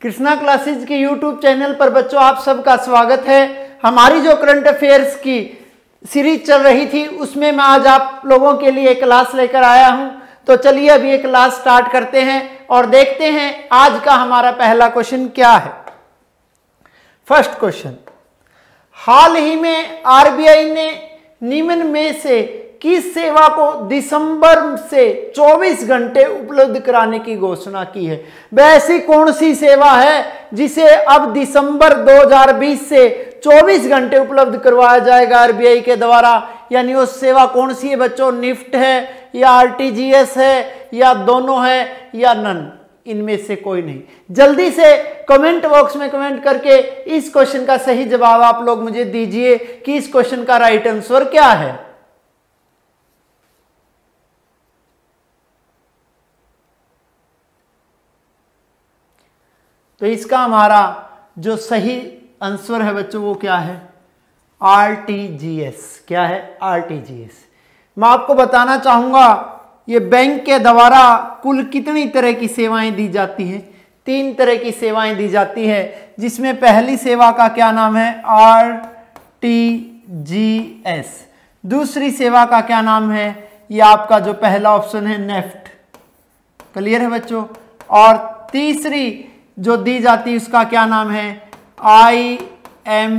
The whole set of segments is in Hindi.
कृष्णा क्लासेज के यूट्यूब चैनल पर बच्चों आप सबका स्वागत है। हमारी जो करंट अफेयर्स की सीरीज चल रही थी उसमें मैं आज आप लोगों के लिए एक क्लास लेकर आया हूं। तो चलिए अभी एक क्लास स्टार्ट करते हैं और देखते हैं आज का हमारा पहला क्वेश्चन क्या है। फर्स्ट क्वेश्चन, हाल ही में आरबीआई ने निम्न में से किस सेवा को दिसंबर से 24 घंटे उपलब्ध कराने की घोषणा की है। वैसी कौन सी सेवा है जिसे अब दिसंबर 2020 से 24 घंटे उपलब्ध करवाया जाएगा आरबीआई के द्वारा। यानी वो सेवा कौन सी है बच्चों? निफ्ट है या आरटीजीएस है या दोनों है या नन, इनमें से कोई नहीं। जल्दी से कमेंट बॉक्स में कमेंट करके इस क्वेश्चन का सही जवाब आप लोग मुझे दीजिए कि इस क्वेश्चन का राइट आंसर क्या है। तो इसका हमारा जो सही आंसर है बच्चों वो क्या है? आरटीजीएस। क्या है? आरटीजीएस। मैं आपको बताना चाहूंगा ये बैंक के द्वारा कुल कितनी तरह की सेवाएं दी जाती हैं। 3 तरह की सेवाएं दी जाती है, जिसमें पहली सेवा का क्या नाम है? आरटीजीएस। दूसरी सेवा का क्या नाम है? ये आपका जो पहला ऑप्शन है नेफ्ट। क्लियर है बच्चों? और तीसरी जो दी जाती है उसका क्या नाम है? आईएमपीएस।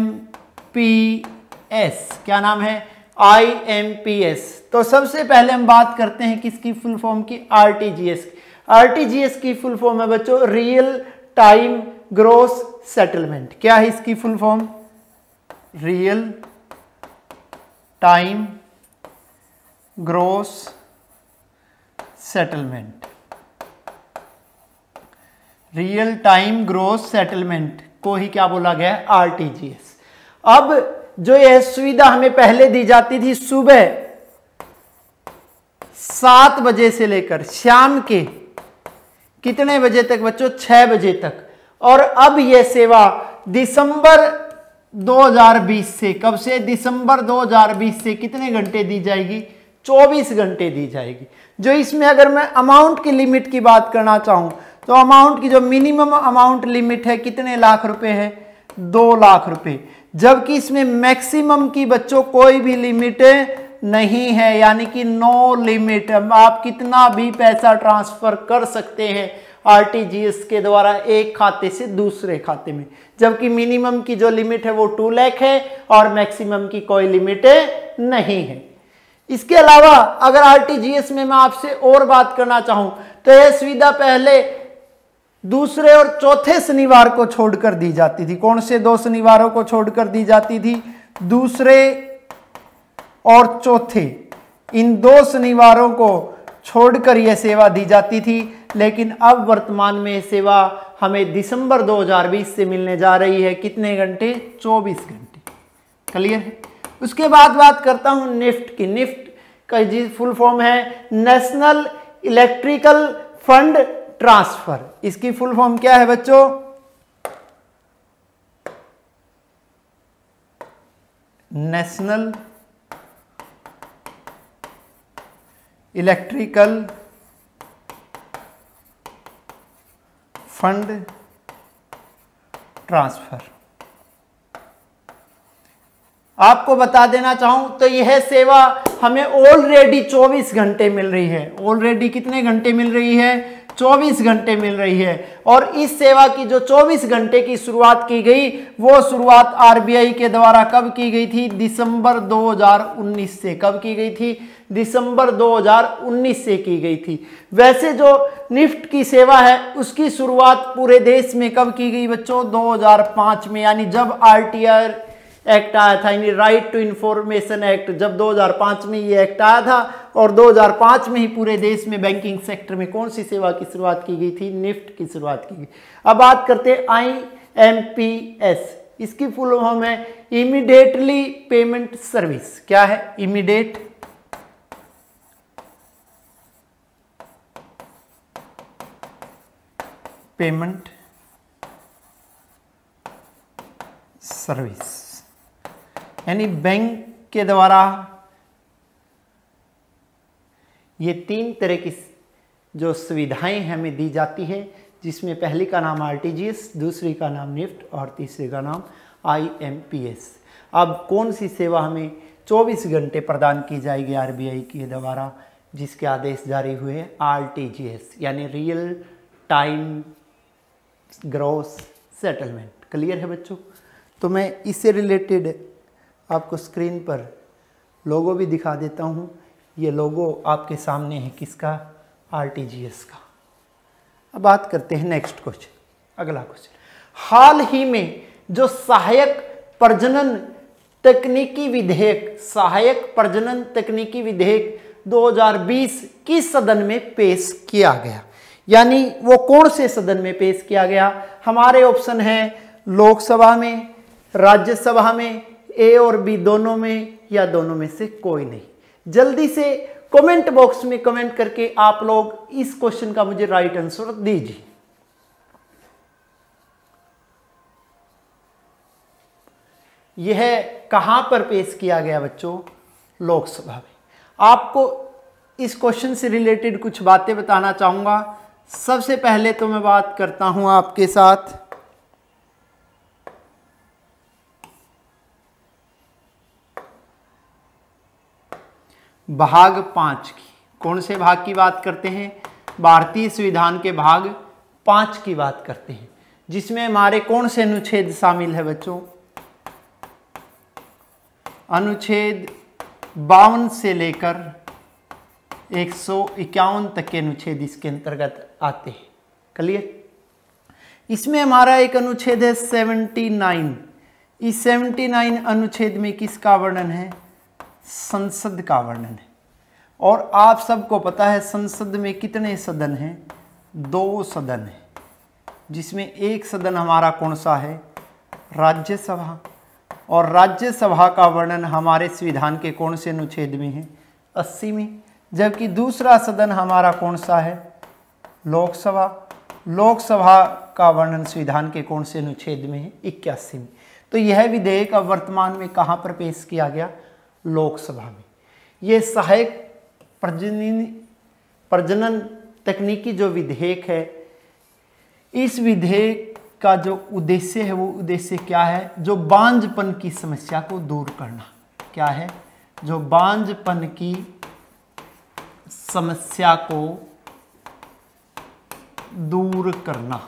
क्या नाम है? आईएमपीएस। तो सबसे पहले हम बात करते हैं किसकी फुल फॉर्म की? आरटीजीएस। आरटीजीएस की फुल फॉर्म है बच्चों रियल टाइम ग्रॉस सेटलमेंट। क्या है इसकी full form? Real time gross settlement. Real time gross settlement को ही क्या बोला गया है? आरटीजीएस। अब जो यह सुविधा हमें पहले दी जाती थी सुबह 7 बजे से लेकर शाम के कितने बजे तक बच्चों? 6 बजे तक। और अब यह सेवा दिसंबर 2020 से, कब से? दिसंबर 2020 से कितने घंटे दी जाएगी? 24 घंटे दी जाएगी। जो इसमें अगर मैं अमाउंट की लिमिट की बात करना चाहूं तो अमाउंट की जो मिनिमम अमाउंट लिमिट है कितने लाख रुपए है? 2 लाख रुपए। जबकि इसमें मैक्सिमम की बच्चों कोई भी लिमिट नहीं है, यानी कि नो लिमिट। आप कितना भी पैसा ट्रांसफर कर सकते हैं आरटीजीएस के द्वारा एक खाते से दूसरे खाते में। जबकि मिनिमम की जो लिमिट है वो 2 लाख है और मैक्सिमम की कोई लिमिट नहीं है। इसके अलावा अगर आरटीजीएस में मैं आपसे और बात करना चाहूं तो यह सुविधा पहले दूसरे और चौथे शनिवार को छोड़कर दी जाती थी। कौन से 2 शनिवारों को छोड़कर दी जाती थी? दूसरे और चौथे, इन 2 शनिवारों को छोड़कर यह सेवा दी जाती थी। लेकिन अब वर्तमान में यह सेवा हमें दिसंबर 2020 से मिलने जा रही है। कितने घंटे? 24 घंटे। क्लियर है? उसके बाद बात करता हूं निफ्ट की। निफ्ट का जी फुल फॉर्म है नेशनल इलेक्ट्रिकल फंड ट्रांसफर। इसकी फुल फॉर्म क्या है बच्चों? National electrical fund transfer. आपको बता देना चाहूं तो यह सेवा हमें ऑलरेडी 24 घंटे मिल रही है। ऑलरेडी कितने घंटे मिल रही है? 24 घंटे मिल रही है। और इस सेवा की जो 24 घंटे की शुरुआत की गई वो शुरुआत आरबीआई के द्वारा कब की गई थी? दिसंबर 2019 से। कब की गई थी? दिसंबर 2019 से की गई थी। वैसे जो निफ्ट की सेवा है उसकी शुरुआत पूरे देश में कब की गई बच्चों? 2005 में। यानी जब आरटीआर एक्ट आया था, यानी राइट टू इंफॉर्मेशन एक्ट, जब 2005 में ये एक्ट आया था और 2005 में ही पूरे देश में बैंकिंग सेक्टर में कौन सी सेवा की शुरुआत की गई थी? निफ्ट की शुरुआत की गई। अब बात करते हैं आईएमपीएस। इसकी फुल फॉर्म है इमीडिएटली पेमेंट सर्विस। क्या है? Immediate payment service. यानी बैंक के द्वारा ये 3 तरह की जो सुविधाएं हमें दी जाती है जिसमें पहली का नाम आरटीजीएस, दूसरी का नाम निफ्ट और तीसरी का नाम आईएमपीएस। अब कौन सी सेवा हमें 24 घंटे प्रदान की जाएगी आरबीआई के द्वारा, जिसके आदेश जारी हुए आरटीजीएस यानी real time gross settlement. Clear है बच्चों? तो मैं इससे रिलेटेड आपको स्क्रीन पर लोगो भी दिखा देता हूँ। ये लोगो आपके सामने है किसका? आरटीजीएस का। अब बात करते हैं नेक्स्ट क्वेश्चन, अगला क्वेश्चन। हाल ही में जो सहायक प्रजनन तकनीकी विधेयक, सहायक प्रजनन तकनीकी विधेयक 2020 किस सदन में पेश किया गया, यानी वो कौन से सदन में पेश किया गया? हमारे ऑप्शन है लोकसभा में, राज्यसभा में, ए और बी दोनों में, या दोनों में से कोई नहीं। जल्दी से कमेंट बॉक्स में कमेंट करके आप लोग इस क्वेश्चन का मुझे राइट आंसर दीजिए। यह कहां पर पेश किया गया बच्चों? लोकसभा में। आपको इस क्वेश्चन से रिलेटेड कुछ बातें बताना चाहूंगा। सबसे पहले तो मैं बात करता हूं आपके साथ भाग 5 की। कौन से भाग की बात करते हैं? भारतीय संविधान के भाग 5 की बात करते हैं, जिसमें हमारे कौन से अनुच्छेद शामिल है बच्चों? अनुच्छेद 52 से लेकर 151 तक के अनुच्छेद इसके अंतर्गत आते हैं। क्लियर? इसमें हमारा एक अनुच्छेद है 79। इस 79 अनुच्छेद में किसका वर्णन है? संसद का वर्णन है। और आप सबको पता है संसद में कितने सदन हैं? 2 सदन हैं, जिसमें एक सदन हमारा कौन सा है? राज्यसभा। और राज्यसभा का वर्णन हमारे संविधान के कौन से अनुच्छेद में है? 80 में। जबकि दूसरा सदन हमारा कौन सा है? लोकसभा। लोकसभा का वर्णन संविधान के कौन से अनुच्छेद में है? 81 में। तो यह विधेयक अब वर्तमान में कहां पर पेश किया गया? लोकसभा में। यह सहायक प्रजनन तकनीकी जो विधेयक है, इस विधेयक का जो उद्देश्य है वो उद्देश्य क्या है? जो बांझपन की समस्या को दूर करना। क्या है? जो बांझपन की समस्या को दूर करना,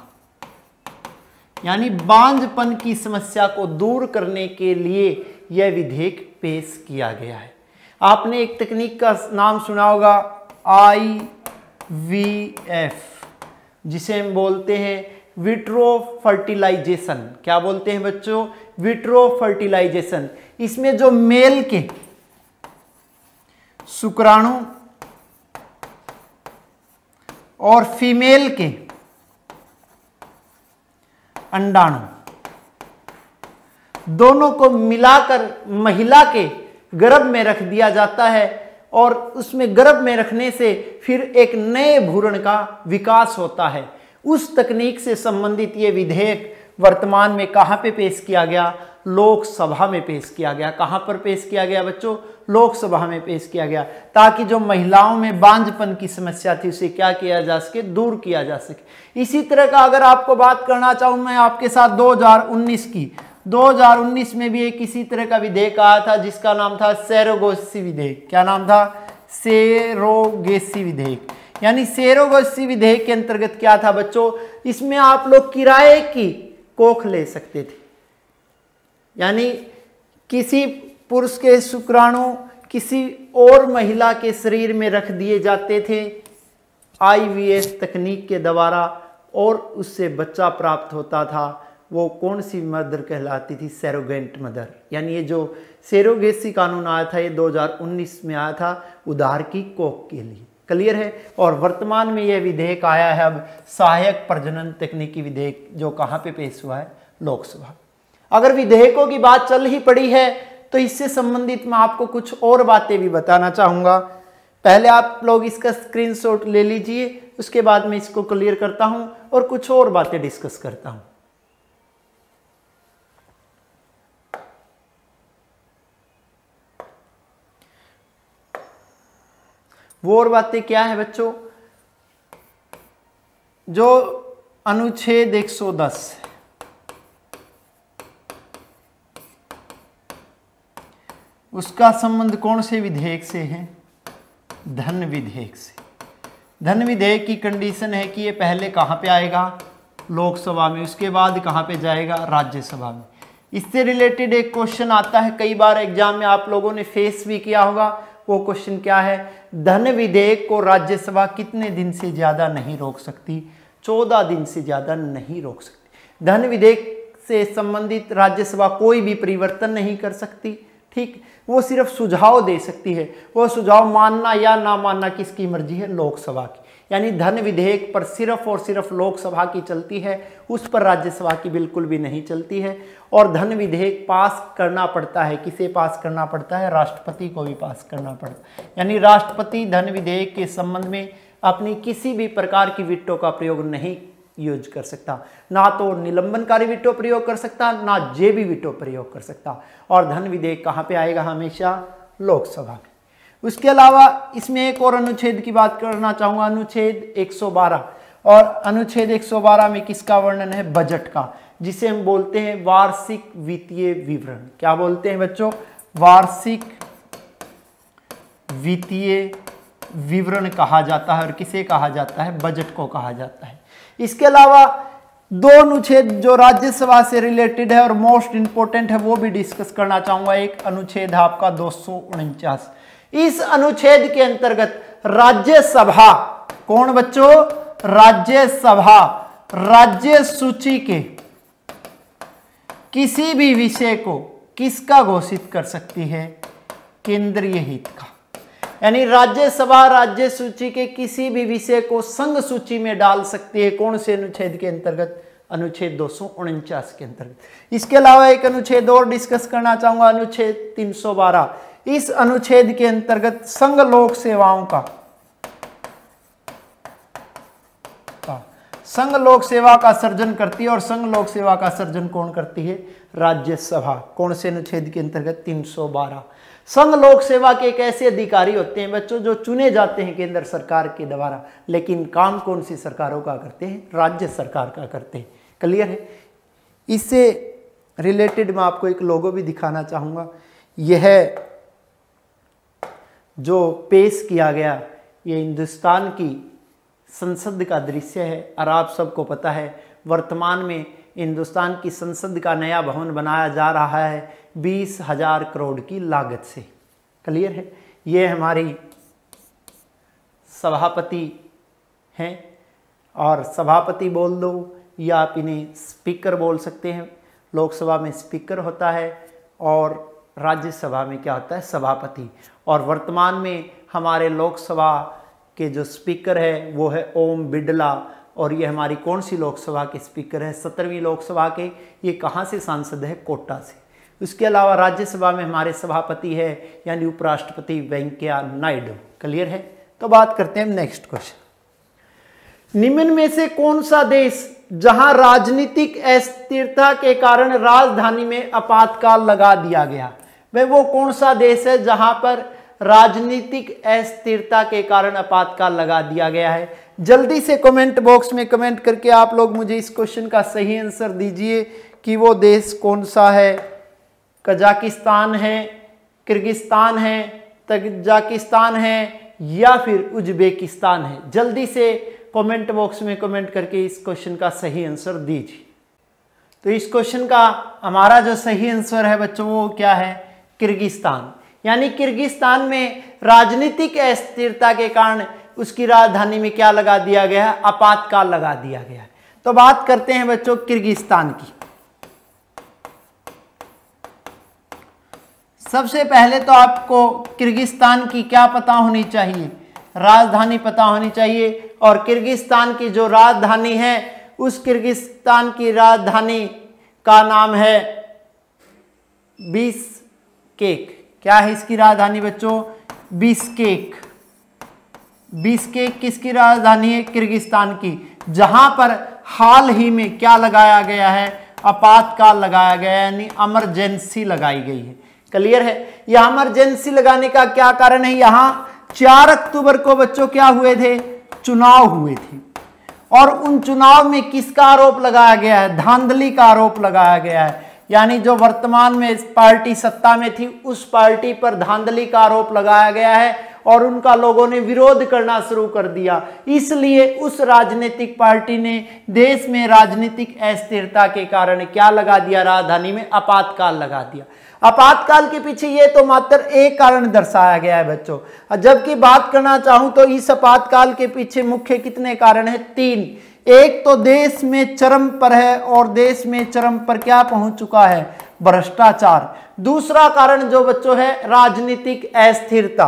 यानी बांझपन की समस्या को दूर करने के लिए यह विधेयक पेश किया गया है। आपने एक तकनीक का नाम सुना होगा IVF, जिसे हम बोलते हैं विट्रो फर्टिलाइजेशन। क्या बोलते हैं बच्चों? Vitro fertilisation. इसमें जो मेल के शुक्राणु और फीमेल के अंडाणु दोनों को मिलाकर महिला के गर्भ में रख दिया जाता है, और उसमें गर्भ में रखने से फिर एक नए भ्रूण का विकास होता है। उस तकनीक से संबंधित ये विधेयक वर्तमान में कहां पे पेश किया गया? लोकसभा में पेश किया गया। कहां पर पेश किया गया बच्चों? लोकसभा में पेश किया गया, ताकि जो महिलाओं में बांझपन की समस्या थी उसे क्या किया जा सके? दूर किया जा सके। इसी तरह का अगर आपको बात करना चाहूं मैं आपके साथ 2019 की, 2019 में भी एक इसी तरह का विधेयक आया था, जिसका नाम था सेरोगेसी विधेयक। क्या नाम था? सेरोगेसी विधेयक। यानी सेरोगेसी विधेयक के अंतर्गत क्या था बच्चों? इसमें आप लोग किराए की कोख ले सकते थे, यानी किसी पुरुष के शुक्राणु किसी और महिला के शरीर में रख दिए जाते थे IVF तकनीक के द्वारा, और उससे बच्चा प्राप्त होता था। वो कौन सी मदर कहलाती थी? सैरोगेंट मदर। यानी ये जो सेरोगेसी कानून आया था, ये 2019 में आया था उधार की कोख के लिए। क्लियर है? और वर्तमान में यह विधेयक आया है अब सहायक प्रजनन तकनीकी विधेयक, जो कहाँ पे पेश हुआ है? लोकसभा। अगर विधेयकों की बात चल ही पड़ी है तो इससे संबंधित मैं आपको कुछ और बातें भी बताना चाहूँगा। पहले आप लोग इसका स्क्रीनशॉट ले लीजिए, उसके बाद मैं इसको क्लियर करता हूँ और कुछ और बातें डिस्कस करता हूँ। वो और बातें क्या है बच्चों? जो अनुच्छेद 110 उसका संबंध कौन से विधेयक से है? धन विधेयक से। धन विधेयक की कंडीशन है कि ये पहले कहाँ पे आएगा? लोकसभा में, उसके बाद कहाँ पे जाएगा? राज्यसभा में। इससे रिलेटेड एक क्वेश्चन आता है, कई बार एग्जाम में आप लोगों ने फेस भी किया होगा। वो क्वेश्चन क्या है? धन विधेयक को राज्यसभा कितने दिन से ज्यादा नहीं रोक सकती? 14 दिन से ज्यादा नहीं रोक सकती। धन विधेयक से संबंधित राज्यसभा कोई भी परिवर्तन नहीं कर सकती, ठीक। वो सिर्फ सुझाव दे सकती है। वो सुझाव मानना या ना मानना किसकी मर्जी है? लोकसभा की। यानी धन विधेयक पर सिर्फ और सिर्फ लोकसभा की चलती है, उस पर राज्यसभा की बिल्कुल भी नहीं चलती है। और धन विधेयक पास करना पड़ता है, किसे पास करना पड़ता है? राष्ट्रपति को भी पास करना पड़ता है। यानी राष्ट्रपति धन विधेयक के संबंध में अपनी किसी भी प्रकार की विटो का प्रयोग नहीं यूज कर सकता। ना तो निलंबनकारी विटो प्रयोग कर सकता, ना जेबी विटो प्रयोग कर सकता। और धन विधेयक कहाँ पे आएगा? हमेशा लोकसभा में। उसके अलावा इसमें एक और अनुच्छेद की बात करना चाहूंगा, अनुच्छेद 112। और अनुच्छेद 112 में किसका वर्णन है? बजट का, जिसे हम बोलते हैं वार्षिक वित्तीय विवरण। क्या बोलते हैं बच्चों? वार्षिक वित्तीय विवरण कहा जाता है। और किसे कहा जाता है? बजट को कहा जाता है। इसके अलावा 2 अनुच्छेद जो राज्यसभा से रिलेटेड है और मोस्ट इंपोर्टेंट है, वो भी डिस्कस करना चाहूंगा। एक अनुच्छेद है आपका 249। इस अनुच्छेद के अंतर्गत राज्यसभा, कौन बच्चों? राज्यसभा राज्य सूची के किसी भी विषय को किसका घोषित कर सकती है? केंद्रीय हित का। यानी राज्यसभा राज्य सूची के किसी भी विषय को संघ सूची में डाल सकती है। कौन से अनुच्छेद के अंतर्गत? अनुच्छेद 249 के अंतर्गत। इसके अलावा एक अनुच्छेद और डिस्कस करना चाहूंगा, अनुच्छेद 312। इस अनुच्छेद के अंतर्गत संघ लोक सेवाओं का संघ लोक सेवा का सर्जन करती है। और संघ लोक सेवा का सर्जन कौन करती है? राज्यसभा। कौन से अनुच्छेद के अंतर्गत? 312। संघ लोक सेवा के एक ऐसे अधिकारी होते हैं बच्चों जो चुने जाते हैं केंद्र सरकार के द्वारा, लेकिन काम कौन सी सरकारों का करते हैं? राज्य सरकार का करते हैं। क्लियर है? इससे रिलेटेड मैं आपको एक लोगो भी दिखाना चाहूँगा। यह जो पेश किया गया, ये हिंदुस्तान की संसद का दृश्य है। और आप सबको पता है वर्तमान में हिंदुस्तान की संसद का नया भवन बनाया जा रहा है 20,000 करोड़ की लागत से। क्लियर है? ये हमारी सभापति हैं, और सभापति बोल दो या आप इन्हें स्पीकर बोल सकते हैं। लोकसभा में स्पीकर होता है और राज्यसभा में क्या होता है? सभापति। और वर्तमान में हमारे लोकसभा के जो स्पीकर है वो है ओम बिड़ला। और ये हमारी कौन सी लोकसभा के स्पीकर है? 17वीं लोकसभा के। ये कहाँ से सांसद है? कोटा से। उसके अलावा राज्यसभा में हमारे सभापति है यानी उपराष्ट्रपति वेंकैया नायडू। क्लियर है? तो बात करते हैं नेक्स्ट क्वेश्चन। निम्न में से कौन सा देश जहां राजनीतिक अस्थिरता के कारण राजधानी में आपातकाल लगा दिया गया, वह वो कौन सा देश है जहां पर राजनीतिक अस्थिरता के कारण आपातकाल लगा दिया गया है? जल्दी से कमेंट बॉक्स में कमेंट करके आप लोग मुझे इस क्वेश्चन का सही आंसर दीजिए कि वो देश कौन सा है। कजाकिस्तान है, किर्गिस्तान है, तजाकिस्तान है या फिर उज्बेकिस्तान है? जल्दी से कमेंट बॉक्स में कमेंट करके इस क्वेश्चन का सही आंसर दीजिए। तो इस क्वेश्चन का हमारा जो सही आंसर है बच्चों वो क्या है? किर्गिस्तान। यानी किर्गिस्तान में राजनीतिक अस्थिरता के कारण उसकी राजधानी में क्या लगा दिया गया है? आपातकाल लगा दिया गया है। तो बात करते हैं बच्चों किर्गिस्तान की। सबसे पहले तो आपको किर्गिस्तान की क्या पता होनी चाहिए? राजधानी पता होनी चाहिए। और किर्गिस्तान की जो राजधानी है उस किर्गिस्तान की राजधानी का नाम है बिश्केक। क्या है इसकी राजधानी बच्चों? बिश्केक। बिश्केक किसकी राजधानी है? किर्गिस्तान की, जहां पर हाल ही में क्या लगाया गया है? आपातकाल लगाया गया है, यानी इमरजेंसी लगाई गई है। क्लियर है? यह इमरजेंसी लगाने का क्या कारण है? यहां 4 अक्टूबर को बच्चों क्या हुए थे? चुनाव हुए थे। और उन चुनाव में किसका आरोप लगाया गया है? धांधली का आरोप लगाया गया है। यानी जो वर्तमान में पार्टी सत्ता में थी उस पार्टी पर धांधली का आरोप लगाया गया है और उनका लोगों ने विरोध करना शुरू कर दिया। इसलिए उस राजनीतिक पार्टी ने देश में राजनीतिक अस्थिरता के कारण क्या लगा दिया? राजधानी में आपातकाल लगा दिया। आपातकाल के पीछे ये तो मात्र एक कारण दर्शाया गया है बच्चों। जबकि बात करना चाहूं तो इस आपातकाल के पीछे मुख्य कितने कारण हैं? 3। एक तो देश में चरम पर है और देश में चरम पर क्या पहुंच चुका है? भ्रष्टाचार। दूसरा कारण जो बच्चों है राजनीतिक अस्थिरता।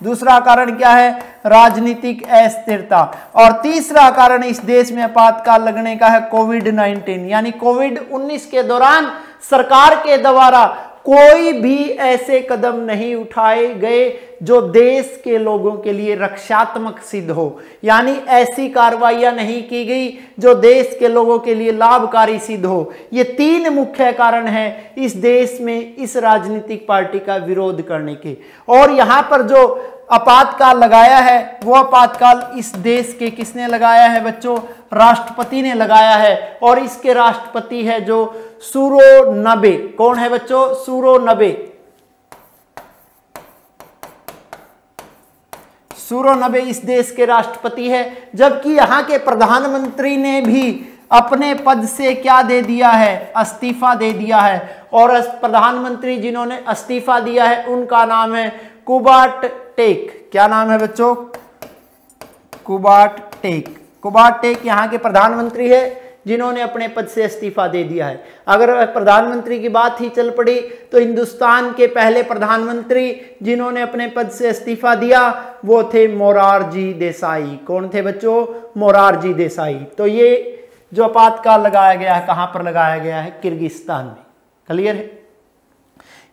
दूसरा कारण क्या है? राजनीतिक अस्थिरता। और तीसरा कारण इस देश में आपातकाल लगने का है कोविड-19। यानी कोविड-19 के दौरान सरकार के द्वारा कोई भी ऐसे कदम नहीं उठाए गए जो देश के लोगों के लिए रक्षात्मक सिद्ध हो। यानी ऐसी कार्रवाइयां नहीं की गई जो देश के लोगों के लिए लाभकारी सिद्ध हो। ये 3 मुख्य कारण हैं इस देश में इस राजनीतिक पार्टी का विरोध करने के। और यहां पर जो आपातकाल लगाया है वो आपातकाल इस देश के किसने लगाया है बच्चों? राष्ट्रपति ने लगाया है। और इसके राष्ट्रपति है जो सूरो नबे। कौन है बच्चों? सूरो नबे। सूरो नबे इस देश के राष्ट्रपति है। जबकि यहां के प्रधानमंत्री ने भी अपने पद से क्या दे दिया है? इस्तीफा दे दिया है। और प्रधानमंत्री जिन्होंने इस्तीफा दिया है उनका नाम है कुबाटेक। क्या नाम है बच्चों? कुबाटेक। कुबाटेक यहाँ के प्रधानमंत्री है जिन्होंने अपने पद से इस्तीफा दे दिया है। अगर प्रधानमंत्री की बात ही चल पड़ी तो हिंदुस्तान के पहले प्रधानमंत्री जिन्होंने अपने पद से इस्तीफा दिया वो थे मोरारजी देसाई। कौन थे बच्चों? मोरारजी देसाई। तो ये जो आपातकाल लगाया गया है कहां पर लगाया गया है? किर्गिस्तान में। क्लियर है?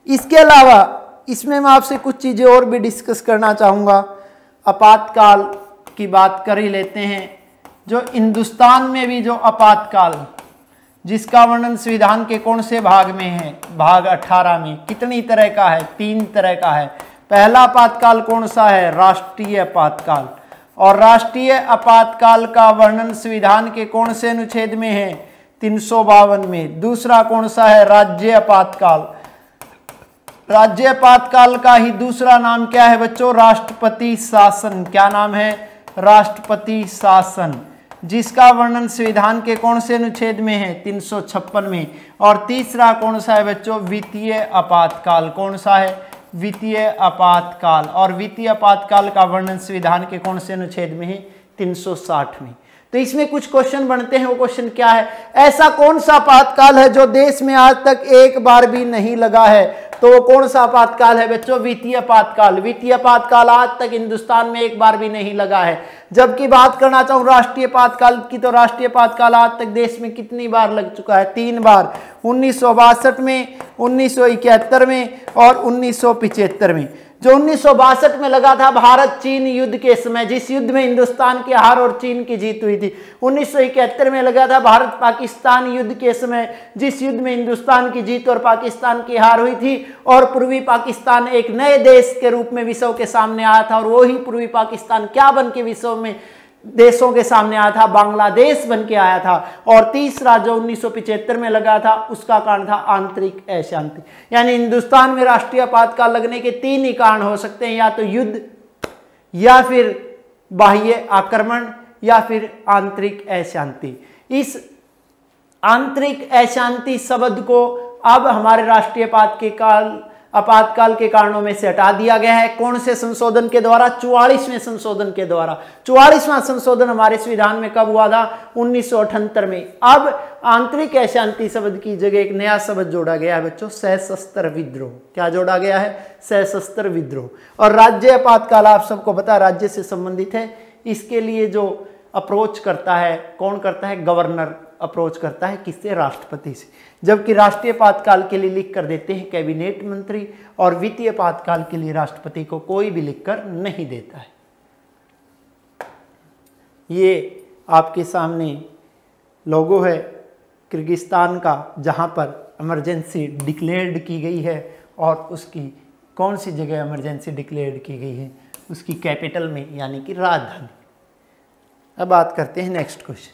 इसके अलावा इसमें मैं आपसे कुछ चीजें और भी डिस्कस करना चाहूंगा। आपातकाल की बात कर ही लेते हैं। जो हिंदुस्तान में भी जो आपातकाल जिसका वर्णन संविधान के कौन से भाग में है? भाग 18 में। कितनी तरह का है? 3 तरह का है। पहला आपातकाल कौन सा है? राष्ट्रीय आपातकाल। और राष्ट्रीय आपातकाल का वर्णन संविधान के कौन से अनुच्छेद में है? 352 में। दूसरा कौन सा है? राज्य आपातकाल। राज्य आपातकाल का ही दूसरा नाम क्या है बच्चों? राष्ट्रपति शासन। क्या नाम है? राष्ट्रपति शासन, जिसका वर्णन संविधान के कौन से अनुच्छेद में है? 356 में। और तीसरा कौन सा है बच्चों? वित्तीय आपातकाल। कौन सा है? वित्तीय आपातकाल। और वित्तीय आपातकाल का वर्णन संविधान के कौन से अनुच्छेद में है? 360 में। तो इसमें कुछ क्वेश्चन बनते हैं। वो क्वेश्चन क्या है? ऐसा कौन सा आपातकाल है जो देश में आज तक एक बार भी नहीं लगा है? तो वो कौन सा आपातकाल है बच्चों? वित्तीय आपातकाल। वित्तीय आपातकाल आज तक हिंदुस्तान में एक बार भी नहीं लगा है। जबकि बात करना चाहूँ राष्ट्रीय आपातकाल की तो राष्ट्रीय आपातकाल आज तक देश में कितनी बार लग चुका है? 3 बार। 1962 में, 1971 में और 1975 में। जो 1962 में लगा था भारत चीन युद्ध के समय, जिस युद्ध में हिंदुस्तान की हार और चीन की जीत हुई थी। 1971 में लगा था भारत पाकिस्तान युद्ध के समय, जिस युद्ध में हिंदुस्तान की जीत और पाकिस्तान की हार हुई थी और पूर्वी पाकिस्तान एक नए देश के रूप में विश्व के सामने आया था। और वही पूर्वी पाकिस्तान क्या बन के विश्व में देशों के सामने आया था? बांग्लादेश बन के आया था। और तीसरा जो 1975 में लगा था उसका कारण था आंतरिक अशांति। यानी हिंदुस्तान में राष्ट्रीय आपातकाल लगने के 3 ही कारण हो सकते हैं, या तो युद्ध, या फिर बाह्य आक्रमण, या फिर आंतरिक अशांति। इस आंतरिक अशांति शब्द को अब हमारे राष्ट्रीय आपातकाल के कारणों में से हटा दिया गया है। कौन से संशोधन के द्वारा? 44वें संशोधन के द्वारा। 44वां संशोधन हमारे संविधान में कब हुआ था? 1978 में। अब आंतरिक अशांति शब्द की जगह एक नया शब्द जोड़ा गया है बच्चों, सशस्त्र विद्रोह। क्या जोड़ा गया है? सशस्त्र विद्रोह। और राज्य आपातकाल आप सबको पता है राज्य से संबंधित है। इसके लिए जो अप्रोच करता है, कौन करता है? गवर्नर अप्रोच करता है। किससे? राष्ट्रपति से। जबकि राष्ट्रीय आपातकाल के लिए लिख कर देते हैं कैबिनेट मंत्री, और वित्तीय आपातकाल के लिए राष्ट्रपति को कोई भी लिखकर नहीं देता है। ये आपके सामने लोगो है किर्गिस्तान का, जहां पर इमरजेंसी डिक्लेयर्ड की गई है। और उसकी कौन सी जगह इमरजेंसी डिक्लेयर्ड की गई है? उसकी कैपिटल में, यानी कि राजधानी। अब बात करते हैं नेक्स्ट क्वेश्चन।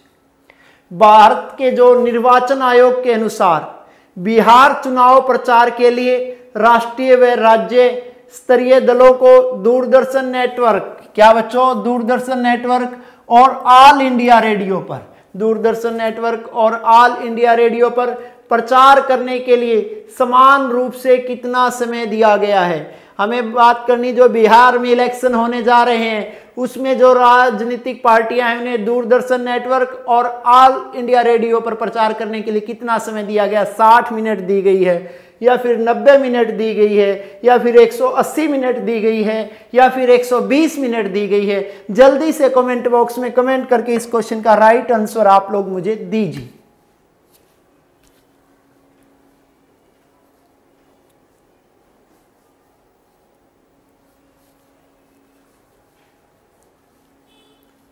भारत के जो निर्वाचन आयोग के अनुसार बिहार चुनाव प्रचार के लिए राष्ट्रीय व राज्य स्तरीय दलों को दूरदर्शन नेटवर्क, क्या बच्चों, दूरदर्शन नेटवर्क और ऑल इंडिया रेडियो पर, दूरदर्शन नेटवर्क और ऑल इंडिया रेडियो पर प्रचार करने के लिए समान रूप से कितना समय दिया गया है। हमें बात करनी जो बिहार में इलेक्शन होने जा रहे हैं उसमें जो राजनीतिक पार्टियां हैं उन्हें दूरदर्शन नेटवर्क और ऑल इंडिया रेडियो पर प्रचार करने के लिए कितना समय दिया गया। 60 मिनट दी गई है या फिर 90 मिनट दी गई है या फिर 180 मिनट दी गई है या फिर 120 मिनट दी गई है। जल्दी से कमेंट बॉक्स में कमेंट करके इस क्वेश्चन का राइट आंसर आप लोग मुझे दीजिए।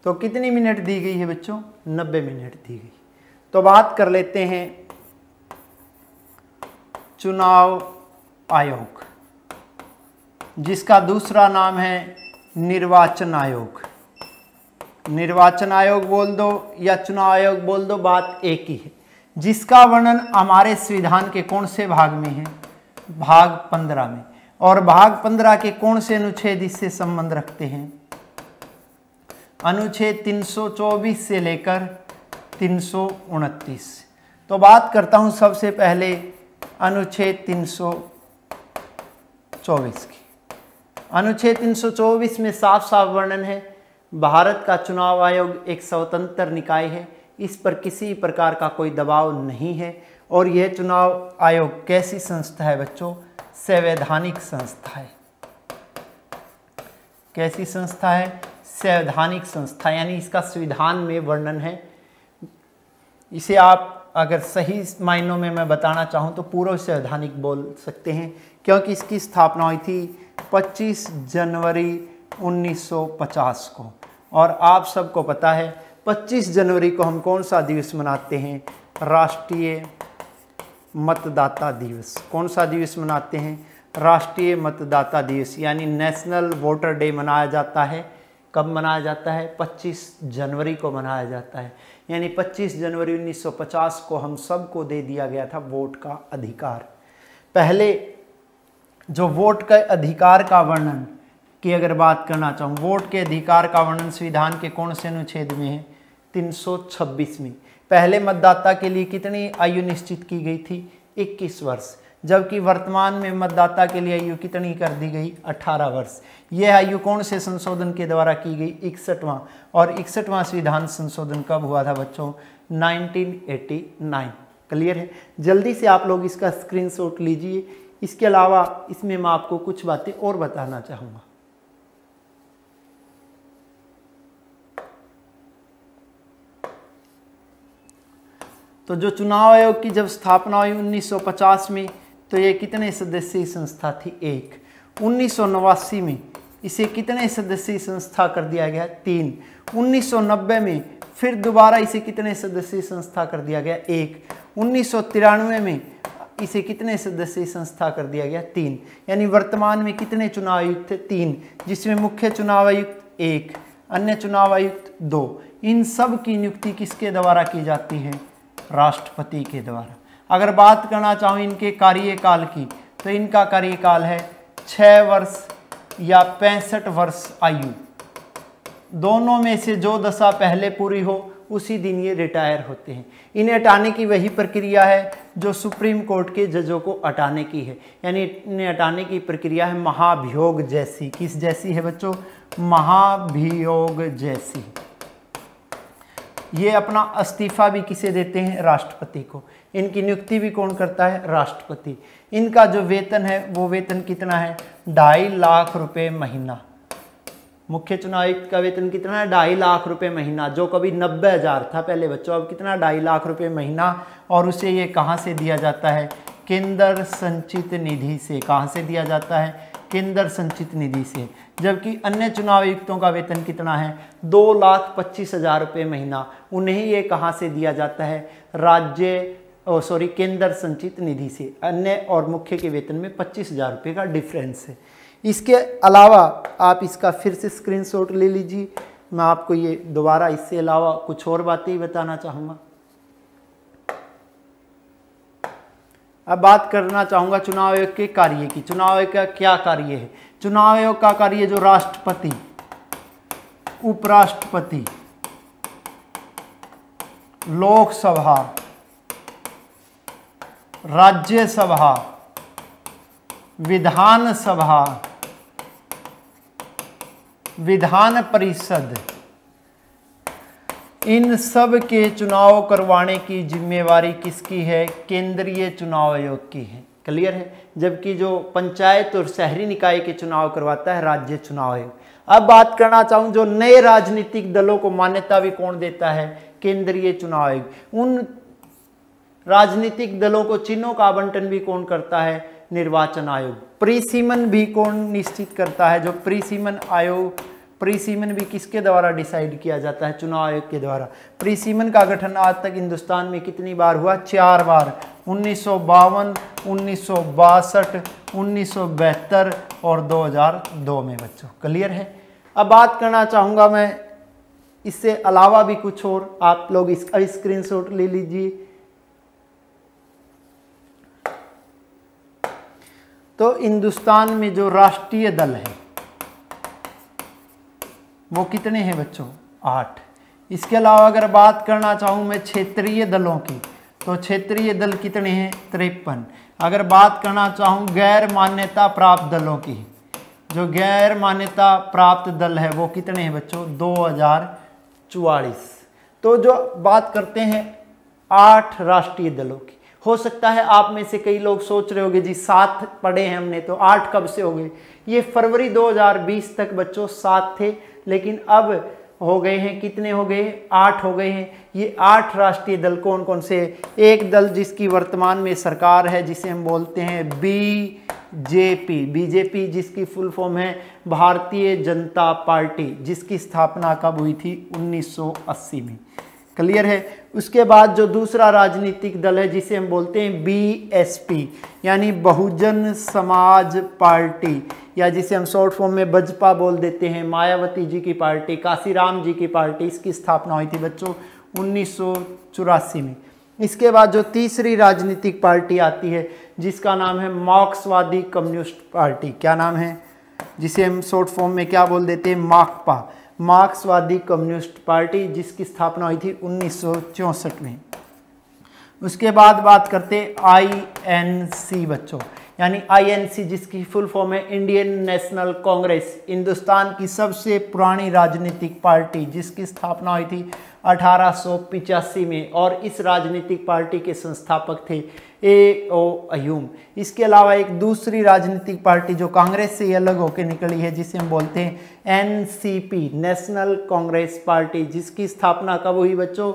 तो कितनी मिनट दी गई है बच्चों, 90 मिनट दी गई। तो बात कर लेते हैं चुनाव आयोग, जिसका दूसरा नाम है निर्वाचन आयोग। निर्वाचन आयोग बोल दो या चुनाव आयोग बोल दो, बात एक ही है। जिसका वर्णन हमारे संविधान के कौन से भाग में है, भाग 15 में। और भाग 15 के कौन से अनुच्छेद इससे संबंध रखते हैं, अनुच्छेद 324 से लेकर 329। तो बात करता हूं सबसे पहले अनुच्छेद 324 की। अनुच्छेद 324 में साफ साफ वर्णन है, भारत का चुनाव आयोग एक स्वतंत्र निकाय है, इस पर किसी प्रकार का कोई दबाव नहीं है। और यह चुनाव आयोग कैसी संस्था है बच्चों, संवैधानिक संस्था है। कैसी संस्था है, संवैधानिक संस्था, यानी इसका संविधान में वर्णन है। इसे आप अगर सही मायनों में मैं बताना चाहूँ तो पूर्व संवैधानिक बोल सकते हैं, क्योंकि इसकी स्थापना हुई थी 25 जनवरी 1950 को। और आप सबको पता है 25 जनवरी को हम कौन सा दिवस मनाते हैं, राष्ट्रीय मतदाता दिवस। कौन सा दिवस मनाते हैं, राष्ट्रीय मतदाता दिवस, यानी नेशनल वोटर डे मनाया जाता है। कब मनाया जाता है, 25 जनवरी को मनाया जाता है। यानी 25 जनवरी 1950 को हम सबको दे दिया गया था वोट का अधिकार। पहले जो वोट के अधिकार का वर्णन की अगर बात करना चाहूँ, वोट के अधिकार का वर्णन संविधान के कौन से अनुच्छेद में है, 326 में। पहले मतदाता के लिए कितनी आयु निश्चित की गई थी, 21 वर्ष, जबकि वर्तमान में मतदाता के लिए आयु कितनी कर दी गई, 18 वर्ष। यह आयु कौन से संशोधन के द्वारा की गई, 61वां। और 61वां संविधान संशोधन कब हुआ था बच्चों, 1989। क्लियर है। जल्दी से आप लोग इसका स्क्रीनशॉट लीजिए। इसके अलावा इसमें मैं आपको कुछ बातें और बताना चाहूँगा। तो जो चुनाव आयोग की जब स्थापना हुई 1950 में, तो ये कितने सदस्यीय संस्था थी, एक। 1989 में इसे कितने सदस्यीय संस्था कर दिया गया, 3। 1990 में फिर दोबारा इसे कितने सदस्यीय संस्था कर दिया गया, 1। 1993 में इसे कितने सदस्यीय संस्था कर दिया गया, 3। यानी वर्तमान में कितने चुनाव आयुक्त थे, 3, जिसमें मुख्य चुनाव आयुक्त 1, अन्य चुनाव आयुक्त 2। इन सब की नियुक्ति किसके द्वारा की जाती है, राष्ट्रपति के द्वारा। अगर बात करना चाहूँ इनके कार्यकाल की, तो इनका कार्यकाल है 6 वर्ष या 65 वर्ष आयु। दोनों में से जो दशा पहले पूरी हो उसी दिन ये रिटायर होते हैं। इन्हें हटाने की वही प्रक्रिया है जो सुप्रीम कोर्ट के जजों को हटाने की है। यानी इन्हें हटाने की प्रक्रिया है महाभियोग जैसी। किस जैसी है बच्चों, महाभियोग जैसी। ये अपना इस्तीफा भी किसे देते हैं, राष्ट्रपति को। इनकी नियुक्ति भी कौन करता है, राष्ट्रपति। इनका जो वेतन है वो वेतन कितना है, 2.5 लाख रुपए महीना। मुख्य चुनाव आयुक्त का वेतन कितना है, 2.5 लाख रुपए महीना, जो कभी 90,000 था पहले बच्चों, अब कितना 2.5 लाख रुपए महीना। और उसे ये कहाँ से दिया जाता है, केंद्र संचित निधि से। कहाँ से दिया जाता है, केंद्र संचित निधि से। जबकि अन्य चुनाव आयुक्तों का वेतन कितना है, 2,25,000 रुपये महीना। उन्हें ये कहाँ से दिया जाता है, केंद्र संचित निधि से। अन्य और मुख्य के वेतन में 25,000 रुपये का डिफरेंस है। इसके अलावा आप इसका फिर से स्क्रीनशॉट ले लीजिए। मैं आपको ये दोबारा इससे अलावा कुछ और बातें ही बताना चाहूँगा। अब बात करना चाहूँगा चुनाव आयोग के कार्य की। चुनाव आयोग का क्या कार्य है? चुनाव आयोग का कार्य जो राष्ट्रपति, उपराष्ट्रपति, लोकसभा, राज्यसभा, विधानसभा, विधान परिषद, इन सब के चुनाव करवाने की जिम्मेवारी किसकी है? केंद्रीय चुनाव आयोग की है। क्लियर है? जबकि जो पंचायत और शहरी निकाय के चुनाव करवाता है राज्य चुनाव आयोग। अब बात करना चाहूँ जो नए राजनीतिक दलों को मान्यता भी कौन देता है? केंद्रीय चुनाव आयोग। उन राजनीतिक दलों को चिन्हों का आवंटन भी कौन करता है? निर्वाचन आयोग। प्रीसीमन भी कौन निश्चित करता है? जो प्रीसीमन आयोग, प्रीसीमन भी किसके द्वारा डिसाइड किया जाता है? चुनाव आयोग के द्वारा। प्रीसीमन का गठन आज तक हिंदुस्तान में कितनी बार हुआ? 4 बार। 1952, 1962, 1972 और 2002 में बच्चों। क्लियर है? अब बात करना चाहूँगा मैं इससे अलावा भी कुछ और, आप लोग इसका स्क्रीनशॉट ले लीजिए। तो हिंदुस्तान में जो राष्ट्रीय दल है वो कितने हैं बच्चों? 8। इसके अलावा अगर बात करना चाहूँ मैं क्षेत्रीय दलों की, तो क्षेत्रीय दल कितने हैं? 53। अगर बात करना चाहूँ गैर मान्यता प्राप्त दलों की, जो गैर मान्यता प्राप्त दल है वो कितने हैं बच्चों? 2044। तो जो बात करते हैं 8 राष्ट्रीय दलों की, हो सकता है आप में से कई लोग सोच रहे होंगे जी 7 पढ़े हैं हमने, तो 8 कब से हो गए? ये फरवरी 2020 तक बच्चों 7 थे, लेकिन अब हो गए हैं, कितने हो गए? 8 हो गए हैं। ये 8 राष्ट्रीय दल कौन कौन से? एक दल जिसकी वर्तमान में सरकार है, जिसे हम बोलते हैं बीजेपी। बीजेपी जिसकी फुल फॉर्म है भारतीय जनता पार्टी, जिसकी स्थापना कब हुई थी? 1980 में। क्लियर है? उसके बाद जो दूसरा राजनीतिक दल है जिसे हम बोलते हैं बीएसपी, यानी बहुजन समाज पार्टी, या जिसे हम शॉर्ट फॉर्म में बजपा बोल देते हैं, मायावती जी की पार्टी, काशीराम जी की पार्टी, इसकी स्थापना हुई थी बच्चों 1984 में। इसके बाद जो तीसरी राजनीतिक पार्टी आती है जिसका नाम है मार्क्सवादी कम्युनिस्ट पार्टी। क्या नाम है? जिसे हम शॉर्ट फॉर्म में क्या बोल देते हैं? माकपा, मार्क्सवादी कम्युनिस्ट पार्टी, जिसकी स्थापना हुई थी 1964 में। उसके बाद बात करते आईएनसी बच्चों, यानी आईएनसी जिसकी फुल फॉर्म है इंडियन नेशनल कांग्रेस, हिंदुस्तान की सबसे पुरानी राजनीतिक पार्टी, जिसकी स्थापना हुई थी 1885 में, और इस राजनीतिक पार्टी के संस्थापक थे A.O. अयूम। इसके अलावा एक दूसरी राजनीतिक पार्टी जो कांग्रेस से अलग होकर निकली है, जिसे हम बोलते हैं एनसीपी, नेशनल कांग्रेस पार्टी, जिसकी स्थापना कब हुई बच्चों?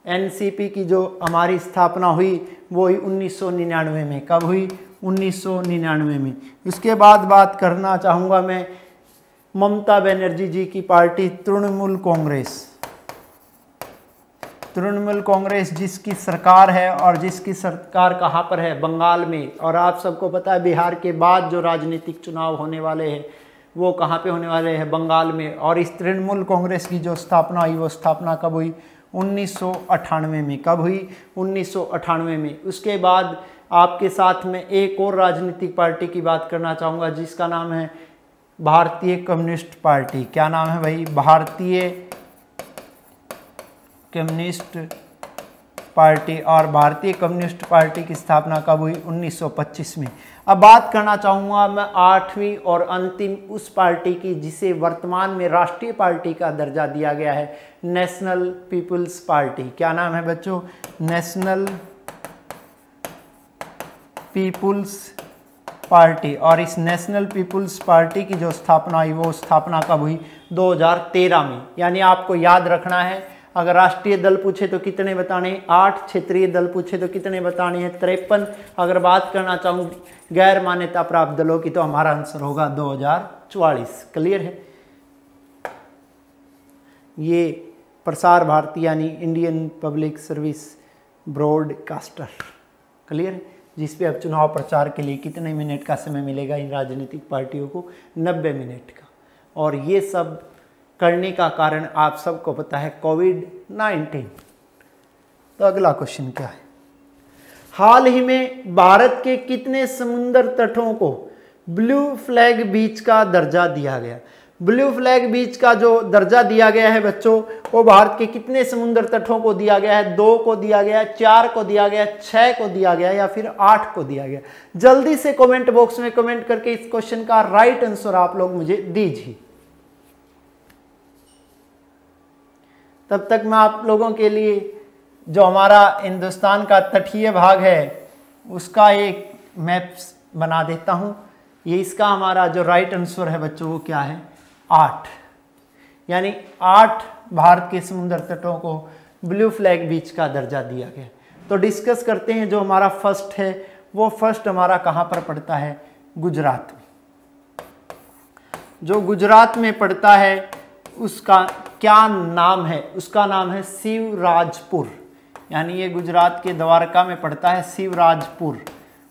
एनसीपी की जो हमारी स्थापना हुई वो हुई 1999 में। कब हुई? 1999 में। उसके बाद बात करना चाहूँगा मैं ममता बनर्जी जी की पार्टी तृणमूल कांग्रेस। तृणमूल कांग्रेस जिसकी सरकार है, और जिसकी सरकार कहाँ पर है? बंगाल में। और आप सबको पता है बिहार के बाद जो राजनीतिक चुनाव होने वाले हैं वो कहाँ पे होने वाले हैं? बंगाल में। और इस तृणमूल कांग्रेस की जो स्थापना हुई वो स्थापना कब हुई? 1998 में। कब हुई? 1998 में। उसके बाद आपके साथ में एक और राजनीतिक पार्टी की बात करना चाहूँगा जिसका नाम है भारतीय कम्युनिस्ट पार्टी। क्या नाम है भाई? भारतीय कम्युनिस्ट पार्टी। और भारतीय कम्युनिस्ट पार्टी की स्थापना कब हुई? 1925 में। अब बात करना चाहूँगा मैं 8वीं और अंतिम उस पार्टी की जिसे वर्तमान में राष्ट्रीय पार्टी का दर्जा दिया गया है, नेशनल पीपुल्स पार्टी। क्या नाम है बच्चों? National People's Party. और इस नेशनल पीपुल्स पार्टी की जो स्थापना हुई वो स्थापना कब हुई? 2013 में। यानी आपको याद रखना है, अगर राष्ट्रीय दल पूछे तो कितने बताने? 8। क्षेत्रीय दल पूछे तो कितने बताने हैं? 53। अगर बात करना चाहूँ गैर मान्यता प्राप्त दलों की तो हमारा आंसर होगा 2044। क्लियर है? ये प्रसार भारती यानी Indian public service broadcaster. Clear है? जिस पे अब चुनाव प्रचार के लिए कितने मिनट का समय मिलेगा इन राजनीतिक पार्टियों को? 90 मिनट का। और ये सब करने का कारण आप सबको पता है कोविड-19। तो अगला क्वेश्चन क्या है, हाल ही में भारत के कितने समुद्र तटों को ब्लू फ्लैग बीच का दर्जा दिया गया। ब्लू फ्लैग बीच का जो दर्जा दिया गया है बच्चों, वो भारत के कितने समुद्र तटों को दिया गया है? 2 को दिया गया, 4 को दिया गया, 6 को दिया गया या फिर 8 को दिया गया। जल्दी से कमेंट बॉक्स में कमेंट करके इस क्वेश्चन का राइट आंसर आप लोग मुझे दीजिए। तब तक मैं आप लोगों के लिए जो हमारा हिंदुस्तान का तटीय भाग है उसका एक मैप्स बना देता हूं। ये इसका हमारा जो राइट आंसर है बच्चों वो क्या है? 8, यानी 8 भारत के समुद्र तटों को ब्लू फ्लैग बीच का दर्जा दिया गया। तो डिस्कस करते हैं, जो हमारा फर्स्ट है वो फर्स्ट हमारा कहाँ पर पड़ता है? गुजरात में। जो गुजरात में पड़ता है उसका क्या नाम है? उसका नाम है शिवराजपुर, यानी ये गुजरात के द्वारका में पड़ता है शिवराजपुर।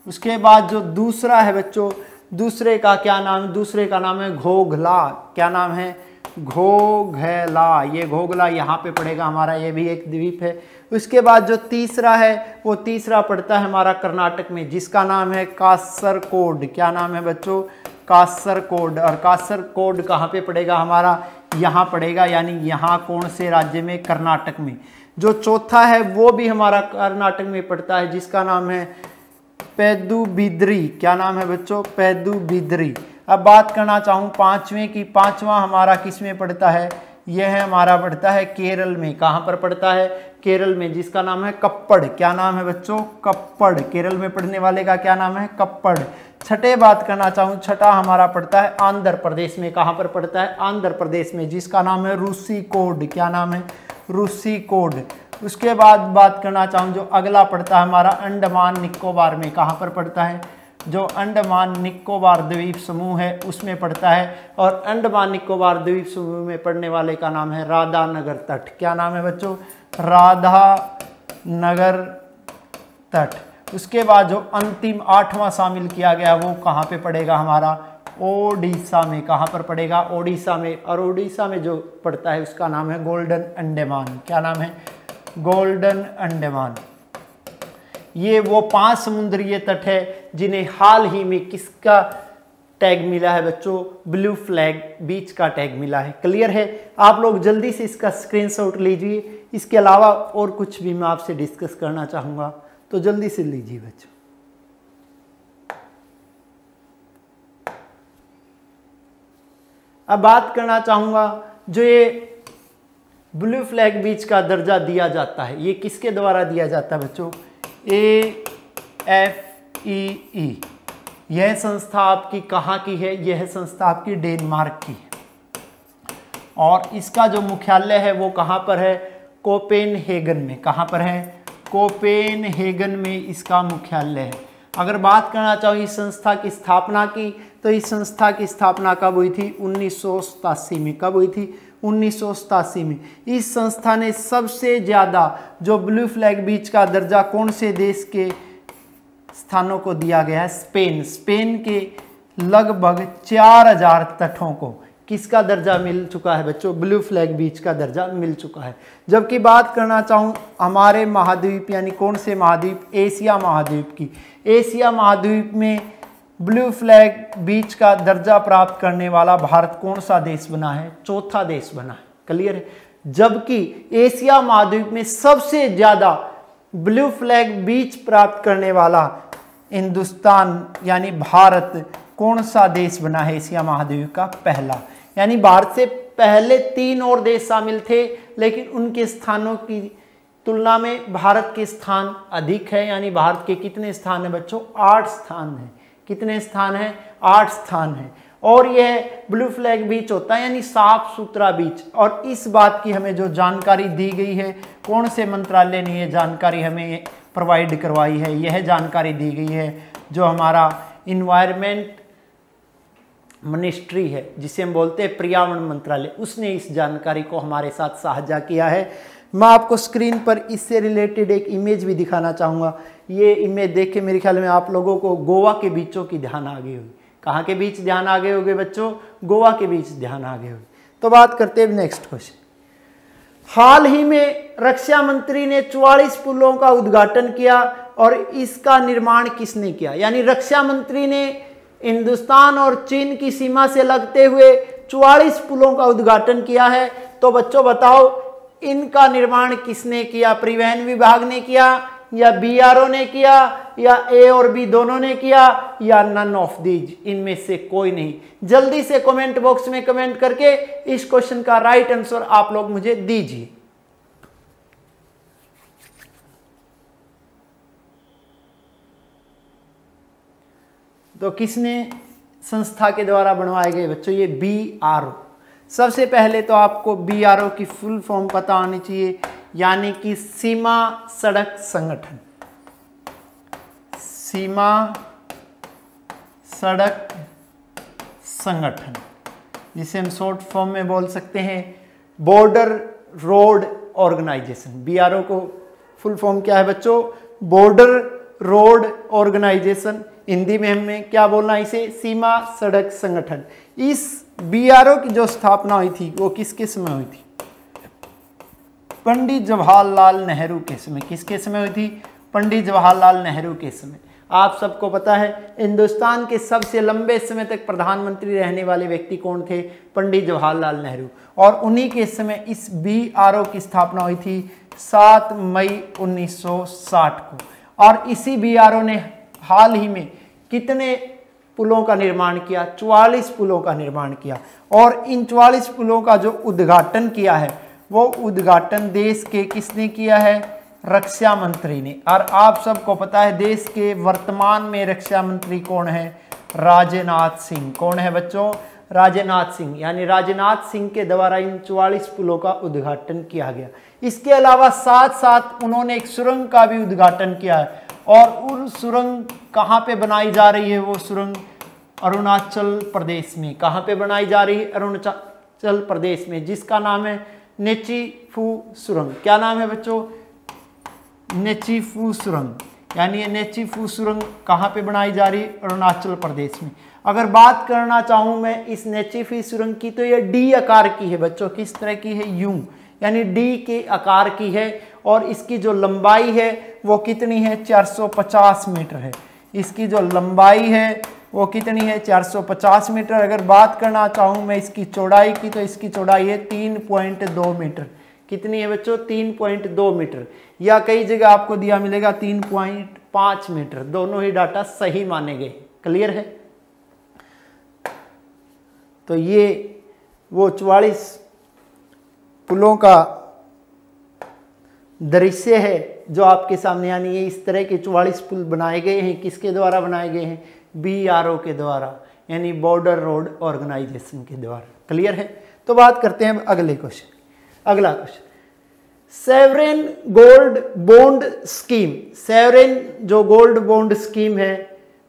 उसके बाद जो दूसरा है बच्चों, दूसरे का क्या नाम है? दूसरे का नाम है घोघला। क्या नाम है? घोघला। ये घोघला यहाँ पे पड़ेगा हमारा, ये भी एक द्वीप है। उसके बाद जो तीसरा है वो तीसरा पड़ता है हमारा कर्नाटक में, जिसका नाम है कासरकोड। क्या नाम है बच्चों? कासरकोड। और कासरकोड कहाँ पे पड़ेगा हमारा? यहाँ पड़ेगा, यानी यहाँ कौन से राज्य में? कर्नाटक में। जो चौथा है वो भी हमारा कर्नाटक में पड़ता है, जिसका नाम है पेदुबिद्री। क्या नाम है बच्चों? पेदुबिद्री। अब बात करना चाहूँ पांचवें की, पांचवा हमारा किस में पड़ता है? यह है हमारा पड़ता है केरल में। कहाँ पर पड़ता है? केरल में, जिसका नाम है कप्पड़। क्या नाम है बच्चों? कप्पड़। केरल में पड़ने वाले का क्या नाम है? कप्पड़। छठे बात करना चाहूँ, छठा हमारा पड़ता है आंध्र प्रदेश में। कहाँ पर पड़ता है? आंध्र प्रदेश में, जिसका नाम है रूसीकोड। क्या नाम है? रूसीकोड। उसके बाद बात करना चाहूँ जो अगला पड़ता है हमारा अंडमान निकोबार में। कहाँ पर पड़ता है? जो अंडमान निकोबार द्वीप समूह है उसमें पड़ता है। और अंडमान निकोबार द्वीप समूह में पड़ने वाले का नाम है राधा नगर तट। क्या नाम है बच्चों? राधा नगर तट। उसके बाद जो अंतिम 8वां शामिल किया गया वो कहाँ पे पड़ेगा हमारा? ओडिशा में। कहाँ पर पड़ेगा? ओडिशा में। और ओडिशा में जो पड़ता है उसका नाम है गोल्डन अंडमान। क्या नाम है? गोल्डन अंडमान। ये वो 5 समुद्रीय तट है जिन्हें हाल ही में किसका टैग मिला है बच्चों? ब्लू फ्लैग बीच का टैग मिला है। क्लियर है? आप लोग जल्दी से इसका स्क्रीनशॉट लीजिए। इसके अलावा और कुछ भी मैं आपसे डिस्कस करना चाहूँगा तो जल्दी से लीजिए बच्चों। अब बात करना चाहूँगा जो ये ब्लू फ्लैग बीच का दर्जा दिया जाता है ये किसके द्वारा दिया जाता है बच्चों? AFEE। यह संस्था आपकी कहाँ की है? यह संस्था आपकी डेनमार्क की है। और इसका जो मुख्यालय है वो कहाँ पर है? कोपेनहेगन में। कहाँ पर है? कोपेनहेगन में इसका मुख्यालय है। अगर बात करना चाहूँ इस संस्था की स्थापना की, तो इस संस्था की स्थापना कब हुई थी? 1987 में। कब हुई थी? 1987 में। इस संस्था ने सबसे ज़्यादा जो ब्लू फ्लैग बीच का दर्जा कौन से देश के स्थानों को दिया गया है? स्पेन। स्पेन के लगभग 4000 तटों को किसका दर्जा मिल चुका है बच्चों? ब्लू फ्लैग बीच का दर्जा मिल चुका है। जबकि बात करना चाहूँ हमारे महाद्वीप यानी कौन से महाद्वीप? एशिया महाद्वीप की। एशिया महाद्वीप में ब्लू फ्लैग बीच का दर्जा प्राप्त करने वाला भारत कौन सा देश बना है? चौथा देश बना है। क्लियर है? जबकि एशिया महाद्वीप में सबसे ज्यादा ब्लू फ्लैग बीच प्राप्त करने वाला हिंदुस्तान यानी भारत कौन सा देश बना है? एशिया महाद्वीप का पहला। यानी भारत से पहले 3 और देश शामिल थे, लेकिन उनके स्थानों की तुलना में भारत के स्थान अधिक है। यानी भारत के कितने स्थान हैं बच्चों? 8 स्थान हैं। कितने स्थान हैं? 8 स्थान हैं। और यह ब्लू फ्लैग बीच होता है यानी साफ सुथरा बीच। और इस बात की हमें जो जानकारी दी गई है, कौन से मंत्रालय ने यह जानकारी हमें प्रोवाइड करवाई है? यह जानकारी दी गई है जो हमारा इन्वायरमेंट मिनिस्ट्री है, जिसे हम बोलते हैं पर्यावरण मंत्रालय, उसने इस जानकारी को हमारे साथ साझा किया है। मैं आपको स्क्रीन पर इससे रिलेटेड एक इमेज भी दिखाना चाहूँगा। ये इमेज देख के मेरे ख्याल में आप लोगों को गोवा के बीचों की ध्यान आ गई होगी। कहाँ के बीच ध्यान आ गए होंगे बच्चों? गोवा के बीच ध्यान आ गए होंगे। तो बात करते हैं नेक्स्ट क्वेश्चन। हाल ही में रक्षा मंत्री ने 44 पुलों का उद्घाटन किया और इसका निर्माण किसने किया? यानी रक्षा मंत्री ने हिंदुस्तान और चीन की सीमा से लगते हुए 44 पुलों का उद्घाटन किया है। तो बच्चों बताओ इनका निर्माण किसने किया? परिवहन विभाग ने किया या बीआरओ ने किया या ए और बी दोनों ने किया या नन ऑफ दीज, इनमें से कोई नहीं? जल्दी से कमेंट बॉक्स में कमेंट करके इस क्वेश्चन का राइट आंसर आप लोग मुझे दीजिए। तो किसने संस्था के द्वारा बनवाए गए बच्चों? ये बीआरओ। सबसे पहले तो आपको बीआरओ की फुल फॉर्म पता होनी चाहिए, यानी कि सीमा सड़क संगठन। सीमा सड़क संगठन, जिसे हम शॉर्ट फॉर्म में बोल सकते हैं बॉर्डर रोड ऑर्गेनाइजेशन। बीआरओ को फुल फॉर्म क्या है बच्चों? Border road organisation. हिंदी में हमें क्या बोलना है इसे? सीमा सड़क संगठन। इस बीआरओ की जो स्थापना हुई थी वो किसके समय हुई थी? पंडित जवाहरलाल नेहरू के समय। किसके समय हुई थी? पंडित जवाहरलाल नेहरू के समय। आप सबको पता है हिंदुस्तान के सबसे लंबे समय तक प्रधानमंत्री रहने वाले व्यक्ति कौन थे? पंडित जवाहरलाल नेहरू। और उन्हीं के समय इस बीआरओ की स्थापना हुई थी 7 मई 1960 को। और इसी बीआरओ ने हाल ही में कितने पुलों का निर्माण किया? 44 पुलों का निर्माण किया। और इन 44 पुलों का जो उद्घाटन किया है वो उद्घाटन देश के किसने किया है? रक्षा मंत्री ने। और आप सबको पता है देश के वर्तमान में रक्षा मंत्री कौन है? राजनाथ सिंह। कौन है बच्चों? राजनाथ सिंह। यानी राजनाथ सिंह के द्वारा इन 44 पुलों का उद्घाटन किया गया। इसके अलावा साथ साथ उन्होंने एक सुरंग का भी उद्घाटन किया है। और उस सुरंग कहाँ पे बनाई जा रही है? वो सुरंग अरुणाचल प्रदेश में। कहाँ पे बनाई जा रही है? अरुणाचल प्रदेश में, जिसका नाम है नेची फू सुरंग। क्या नाम है बच्चों? नेची फू सुरंग। यानी ये नेची फू सुरंग कहाँ पे बनाई जा रही है? अरुणाचल प्रदेश में। अगर बात करना चाहूँ मैं इस नेची फू सुरंग की, तो ये डी आकार की है बच्चों। किस तरह की है? यूं, यानी डी के आकार की है। और इसकी जो लंबाई है वो कितनी है? 450 मीटर है। इसकी जो लंबाई है वो कितनी है? 450 मीटर। अगर बात करना चाहूँ मैं इसकी चौड़ाई की, तो इसकी चौड़ाई है 3.2 मीटर। कितनी है बच्चों? 3.2 मीटर। या कई जगह आपको दिया मिलेगा 3.5 मीटर। दोनों ही डाटा सही माने गए। क्लियर है? तो ये वो 44 पुलों का दृश्य है जो आपके सामने, यानी ये इस तरह के 44 पुल बनाए गए हैं। किसके द्वारा बनाए गए हैं? बीआरओ के द्वारा, यानी बॉर्डर रोड ऑर्गेनाइजेशन के द्वारा। क्लियर है? तो बात करते हैं अगले क्वेश्चन। अगला क्वेश्चन, सेवरेन गोल्ड बॉन्ड स्कीम। सेवरेन जो गोल्ड बॉन्ड स्कीम है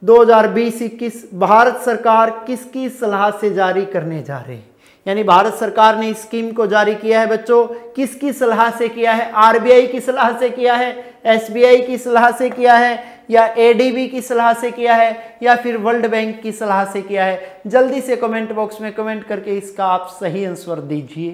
2020-21 भारत सरकार किसकी सलाह से जारी करने जा रही है? यानी भारत सरकार ने इस स्कीम को जारी किया है बच्चों, किसकी सलाह से किया है? आरबीआई की सलाह से किया है, एसबीआई की सलाह से किया है, या एडीबी की सलाह से किया है, या फिर वर्ल्ड बैंक की सलाह से किया है? जल्दी से कमेंट बॉक्स में कमेंट करके इसका आप सही आंसर दीजिए।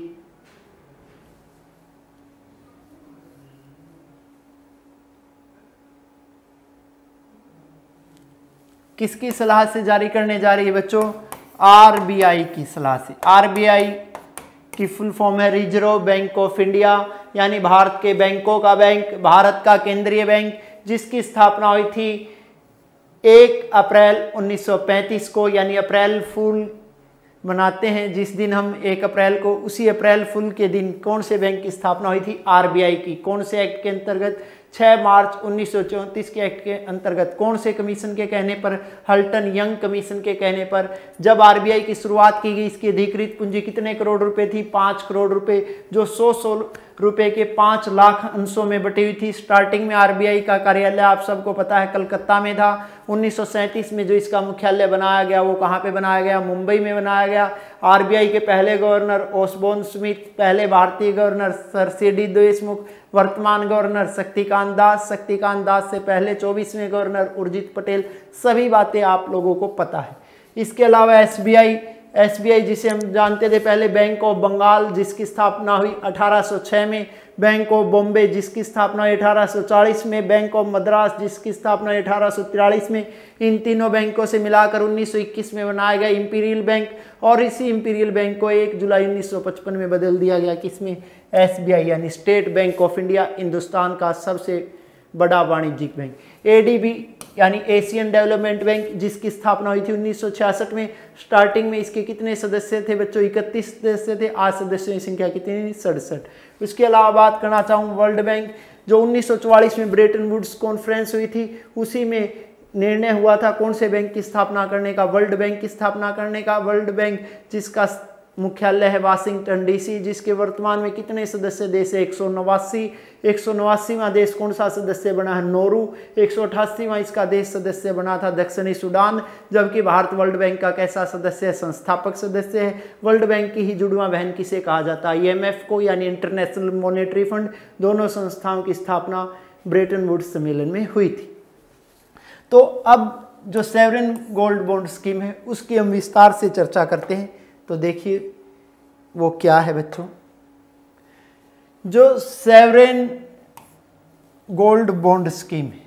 किसकी सलाह से जारी करने जा रही है बच्चों? आरबीआई की सलाह से। आरबीआई की फुल फॉर्म है रिजर्व बैंक ऑफ इंडिया, यानी भारत के बैंकों का बैंक, भारत का केंद्रीय बैंक, जिसकी स्थापना हुई थी 1 अप्रैल 1935 को। यानी अप्रैल फूल मनाते हैं जिस दिन हम 1 अप्रैल को, उसी अप्रैल फूल के दिन कौन से बैंक की स्थापना हुई थी? आरबीआई की। कौन से एक्ट के अंतर्गत? 6 मार्च 1934 के एक्ट के अंतर्गत। कौन से कमीशन के कहने पर? हल्टन यंग कमीशन के कहने पर। जब आरबीआई की शुरुआत की गई, इसकी अधिकृत पूंजी कितने करोड़ रुपए थी? 5 करोड़ रुपए, जो 100 रुपए के 5 लाख अंशों में बटी हुई थी। स्टार्टिंग में आरबीआई का कार्यालय आप सबको पता है कलकत्ता में था। 1937 में जो इसका मुख्यालय बनाया गया वो कहाँ पे बनाया गया? मुंबई में बनाया गया। आरबीआई के पहले गवर्नर ओसबोर्न स्मिथ, पहले भारतीय गवर्नर सर सीडी देशमुख, वर्तमान गवर्नर शक्तिकांत दास, शक्तिकांत दास से पहले 24वें गवर्नर उर्जित पटेल। सभी बातें आप लोगों को पता है। इसके अलावा एसबीआई SBI जिसे हम जानते थे पहले बैंक ऑफ बंगाल जिसकी स्थापना हुई 1806 में, बैंक ऑफ बॉम्बे जिसकी स्थापना हुई 1840 में, बैंक ऑफ मद्रास जिसकी स्थापना 1843 में। इन तीनों बैंकों से मिलाकर 1921 में बनाया गया इंपीरियल बैंक, और इसी इंपीरियल बैंक को 1 जुलाई 1955 में बदल दिया गया किसमें, SBI यानी state bank of India, Hindustan का सबसे बड़ा वाणिज्यिक बैंक। ADB यानी एशियन डेवलपमेंट बैंक जिसकी स्थापना हुई थी 1966 में। स्टार्टिंग में इसके कितने सदस्य थे बच्चों, 31 सदस्य थे, आज सदस्यों की संख्या कितनी, 67। उसके अलावा बात करना चाहूँ वर्ल्ड बैंक, जो 1944 में ब्रेटन वुड्स कॉन्फ्रेंस हुई थी, उसी में निर्णय हुआ था कौन से बैंक की स्थापना करने का, वर्ल्ड बैंक की स्थापना करने का। वर्ल्ड बैंक जिसका मुख्यालय है वाशिंगटन DC, जिसके वर्तमान में कितने सदस्य देश है, 189। 189वां देश कौन सा सदस्य बना है, नोरू। 188वां इसका देश सदस्य बना था दक्षिणी सूडान, जबकि भारत वर्ल्ड बैंक का कैसा सदस्य है, संस्थापक सदस्य है। वर्ल्ड बैंक की ही जुड़वा बहन किसे कहा जाता है, IMF को यानी इंटरनेशनल मॉनेटरी फंड। दोनों संस्थाओं की स्थापना ब्रेटन वुड्स सम्मेलन में हुई थी। तो अब जो सॉवरेन गोल्ड बॉन्ड स्कीम है उसकी हम विस्तार से चर्चा करते हैं। तो देखिए वो क्या है बच्चों, जो सॉवरेन गोल्ड बॉन्ड स्कीम है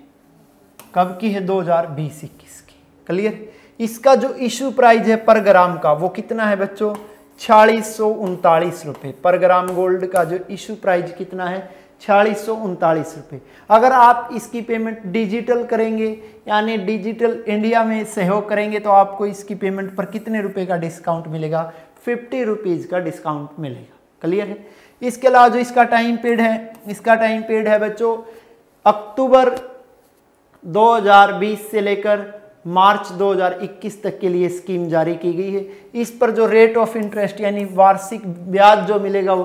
कब की है, 2020-21 की। क्लियर। इसका जो इशू प्राइस है पर ग्राम का वो कितना है बच्चों, 4639 रुपये पर ग्राम। गोल्ड का जो इशू प्राइस कितना है, 4639 रुपये। अगर आप इसकी पेमेंट डिजिटल करेंगे यानी डिजिटल इंडिया में सहयोग करेंगे तो आपको इसकी पेमेंट पर कितने रुपए का डिस्काउंट मिलेगा, 50 रुपीज़ का डिस्काउंट मिलेगा। क्लियर है। इसके अलावा जो इसका टाइम पीरियड है, इसका टाइम पीरियड है बच्चों अक्टूबर 2020 से लेकर मार्च 2021 तक के लिए स्कीम जारी की गई है। इस पर जो रेट ऑफ इंटरेस्ट यानी वार्षिक ब्याज जो मिलेगा वो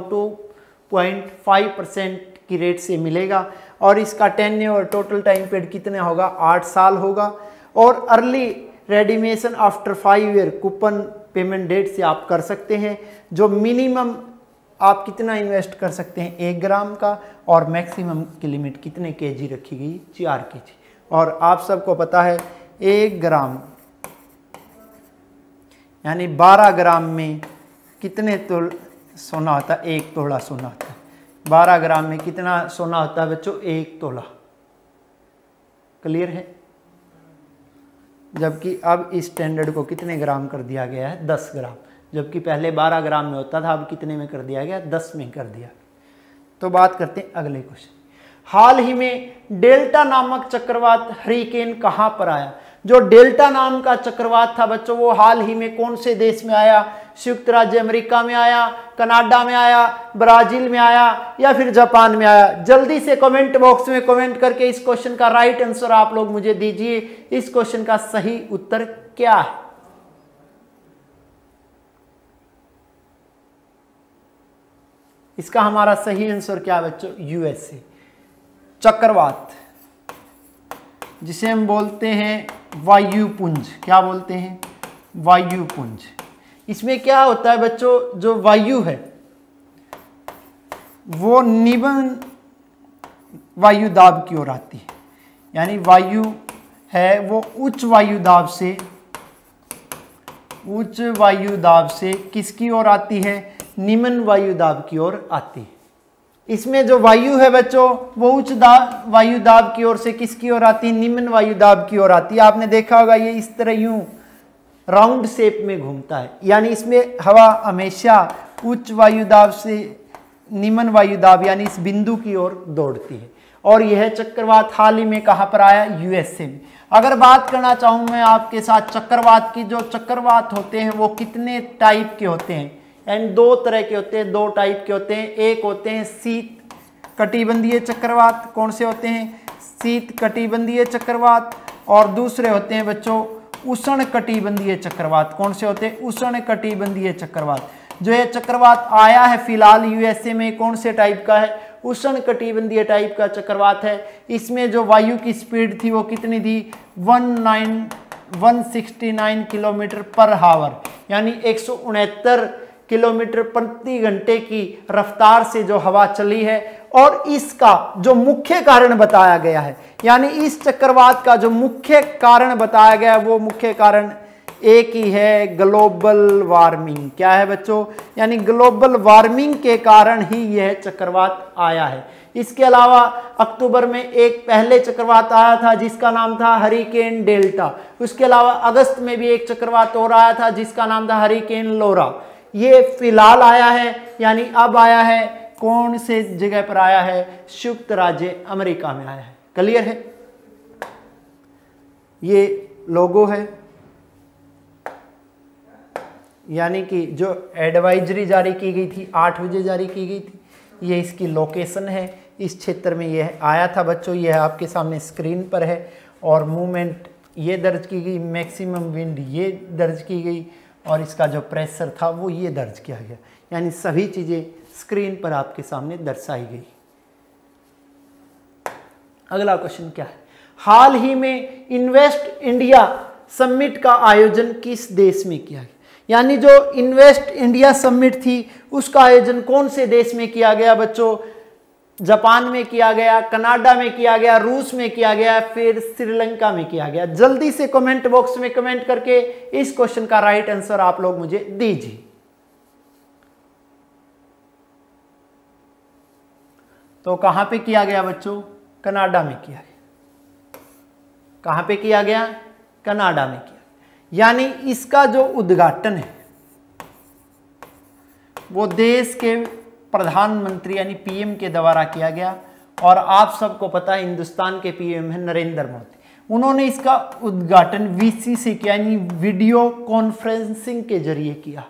2.5% की रेट से मिलेगा, और इसका टेन्योर टोटल टाइम पीरियड कितना होगा, 8 साल होगा। और early redemption after 5 year coupon payment date से आप कर सकते हैं। जो मिनिमम आप कितना इन्वेस्ट कर सकते हैं, 1 ग्राम का, और मैक्सिमम की लिमिट कितने kg रखी गई, 4 kg। और आप सबको पता है 1 ग्राम यानी 12 ग्राम में कितने तोल सोना होता है, 1 तोला सोना होता है। 12 ग्राम में कितना सोना होता है बच्चों, 1 तोला। क्लियर है। जबकि अब इस स्टैंडर्ड को कितने ग्राम कर दिया गया है, 10 ग्राम। जबकि पहले 12 ग्राम में होता था, अब कितने में कर दिया गया, 10 में कर दिया। तो बात करते हैं अगले क्वेश्चन। हाल ही में डेल्टा नामक चक्रवात हरिकेन कहां पर आया। जो डेल्टा नाम का चक्रवात था बच्चों वो हाल ही में कौन से देश में आया, संयुक्त राज्य अमेरिका में आया, कनाडा में आया, ब्राजील में आया, या फिर जापान में आया। जल्दी से कमेंट बॉक्स में कमेंट करके इस क्वेश्चन का राइट आंसर आप लोग मुझे दीजिए। इस क्वेश्चन का सही उत्तर क्या है। इसका हमारा सही आंसर क्या है बच्चों, USA। चक्रवात जिसे हम बोलते हैं वायुपुंज, क्या बोलते हैं, वायुपुंज। इसमें क्या होता है बच्चों, जो वायु है वो निम्न वायु दाब की ओर आती है, यानी वायु है वो उच्च वायु दाब से किसकी ओर आती है, निम्न वायु दाब की ओर आती है। इसमें जो वायु है बच्चों वो उच्च वायु दाब की ओर से किसकी ओर आती है, निम्न वायु दाब की ओर आती है। आपने देखा होगा ये इस तरह यूं राउंड शेप में घूमता है, यानी इसमें हवा हमेशा उच्च वायु दाब से निम्न वायु दाब यानी इस बिंदु की ओर दौड़ती है। और यह चक्रवात हाल ही में कहां पर आया, USA में। अगर बात करना चाहूं मैं आपके साथ चक्रवात की, जो चक्रवात होते हैं वो कितने टाइप के होते हैं, एंड 2 तरह के होते हैं, 2 टाइप के होते हैं। एक होते हैं शीत कटिबंधीय चक्रवात, कौन से होते हैं, शीत कटिबंधीय चक्रवात। और दूसरे होते हैं बच्चों उष्ण कटिबंधीय चक्रवात, कौन से होते हैं, उष्ण कटिबंधीय चक्रवात। जो ये चक्रवात आया है फिलहाल USA में, कौन से टाइप का है, उष्ण कटिबंधीय टाइप का चक्रवात है। इसमें जो वायु की स्पीड थी वो कितनी थी, 169 किलोमीटर पर हावर, यानी 169 किलोमीटर प्रति घंटे की रफ्तार से जो हवा चली है। और इसका जो मुख्य कारण बताया गया है, यानी इस चक्रवात का जो मुख्य कारण बताया गया है वो मुख्य कारण एक ही है ग्लोबल वार्मिंग। क्या है बच्चों? यानी ग्लोबल वार्मिंग के कारण ही यह चक्रवात आया है। इसके अलावा अक्टूबर में एक पहले चक्रवात आया था जिसका नाम था हरिकेन डेल्टा। उसके अलावा अगस्त में भी एक चक्रवात और आया था जिसका नाम था हरिकेन लोरा। ये फिलहाल आया है, यानी अब आया है। कौन से जगह पर आया है? संयुक्त राज्य अमेरिका में आया है। क्लियर है? ये लोगो है, यानी कि जो एडवाइजरी जारी की गई थी 8 बजे जारी की गई थी, ये इसकी लोकेशन है। इस क्षेत्र में यह आया था बच्चों, यह आपके सामने स्क्रीन पर है। और मूवमेंट ये दर्ज की गई, मैक्सिमम विंड ये दर्ज की गई, और इसका जो प्रेशर था वो ये दर्ज किया गया। यानी सभी चीज़ें स्क्रीन पर आपके सामने दर्शाई गई। अगला क्वेश्चन क्या है? हाल ही में इन्वेस्ट इंडिया समिट का आयोजन किस देश में किया गया? यानी जो इन्वेस्ट इंडिया समिट थी उसका आयोजन कौन से देश में किया गया बच्चों? जापान में किया गया, कनाडा में किया गया, रूस में किया गया, फिर श्रीलंका में किया गया। जल्दी से कमेंट बॉक्स में कमेंट करके इस क्वेश्चन का राइट आंसर आप लोग मुझे दीजिए। तो कहां पे किया गया बच्चों? कनाडा में किया गया। कहां पे किया गया? कनाडा में किया। यानी इसका जो उद्घाटन है वो देश के प्रधानमंत्री यानी पीएम के द्वारा किया गया। और आप सबको पता है हिंदुस्तान के पीएम है नरेंद्र मोदी। उन्होंने इसका उद्घाटन वीसी से किया, यानी वीडियो कॉन्फ्रेंसिंग के जरिए किया।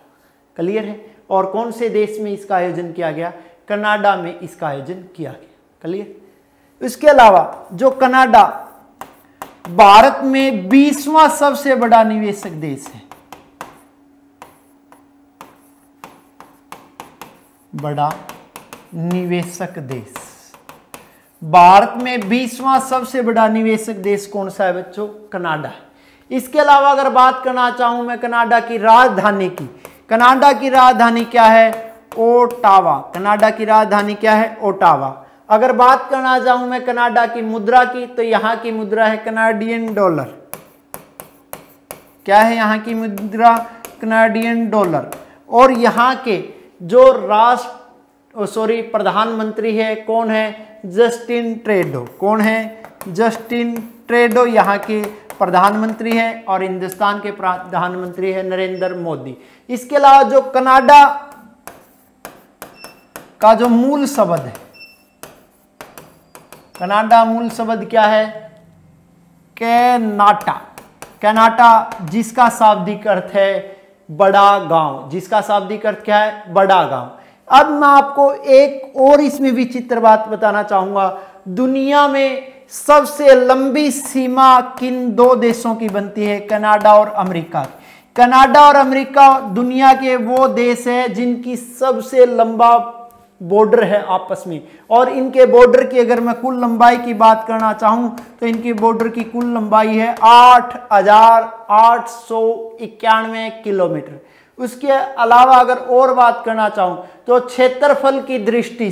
क्लियर है? और कौन से देश में इसका आयोजन किया गया? कनाडा में इसका आयोजन किया गया। क्लियर? इसके अलावा जो कनाडा भारत में 20वां सबसे बड़ा निवेशक देश है। बड़ा निवेशक देश भारत में 20वां सबसे बड़ा निवेशक देश कौन सा है बच्चों? कनाडा। इसके अलावा अगर बात करना चाहूं मैं कनाडा की राजधानी की, कनाडा की राजधानी क्या है? ओटावा। कनाडा की राजधानी क्या है? ओटावा। अगर बात करना चाहूं मैं कनाडा की मुद्रा की, तो यहां की मुद्रा है कनाडियन डॉलर। क्या है यहां की मुद्रा? Canadian dollar. और यहां के जो प्रधानमंत्री है कौन है? Justin Trudeau. कौन है? जस्टिन ट्रूडो यहाँ के प्रधानमंत्री है। और हिंदुस्तान के प्रधानमंत्री है नरेंद्र मोदी। इसके अलावा जो कनाडा का जो मूल शब्द है, कनाडा मूल शब्द क्या है? कैनाटा। कैनाटा जिसका शाब्दिक अर्थ है बड़ा गांव। जिसका शाब्दिक अर्थ क्या है? बड़ा गांव। अब मैं आपको एक और इसमें विचित्र बात बताना चाहूंगा। दुनिया में सबसे लंबी सीमा किन 2 देशों की बनती है? कनाडा और अमेरिका। कनाडा और अमेरिका दुनिया के वो देश है जिनकी सबसे लंबा बॉर्डर है आपस में। और इनके बॉर्डर की अगर मैं कुल लंबाई की बात करना चाहूं तो इनकी बॉर्डर की कुल लंबाई है 8,891 किलोमीटर। उसके अलावा अगर और बात करना चाहूं तो क्षेत्रफल की दृष्टि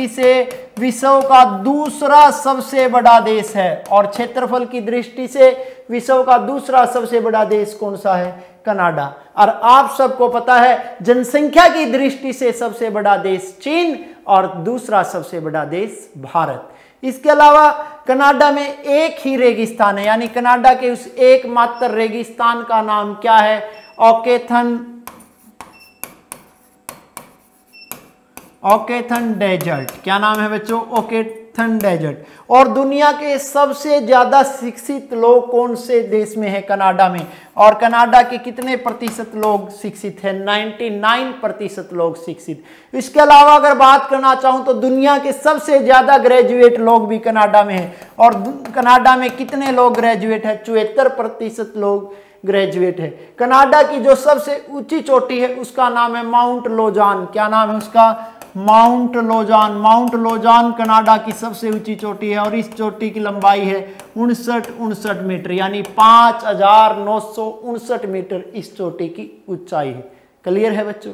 से विश्व का दूसरा सबसे बड़ा देश है। और क्षेत्रफल की दृष्टि से विश्व का दूसरा सबसे बड़ा देश कौन सा है? कनाडा। और आप सबको पता है जनसंख्या की दृष्टि से सबसे बड़ा देश चीन और दूसरा सबसे बड़ा देश भारत। इसके अलावा कनाडा में एक ही रेगिस्तान है, यानी कनाडा के उस एकमात्र रेगिस्तान का नाम क्या है? ओकेथन डेजर्ट। क्या नाम है बच्चों? ओकेथन डेजर्ट। और दुनिया के सबसे ज्यादा शिक्षित लोग कौन से देश में है? कनाडा में। और कनाडा के कितने प्रतिशत लोग शिक्षित हैं? 99% लोग शिक्षित। इसके अलावा अगर बात करना चाहूं तो दुनिया के सबसे ज्यादा ग्रेजुएट लोग भी कनाडा में हैं। और कनाडा में कितने लोग ग्रेजुएट है? 74% लोग ग्रेजुएट है। कनाडा की जो सबसे ऊंची चोटी है उसका नाम है माउंट लोजान। क्या नाम है उसका? माउंट लोजान। माउंट लोजान कनाडा की सबसे ऊंची चोटी है और इस चोटी की लंबाई है 59 मीटर, यानी 5,959 मीटर इस चोटी की ऊंचाई है। क्लियर है बच्चों?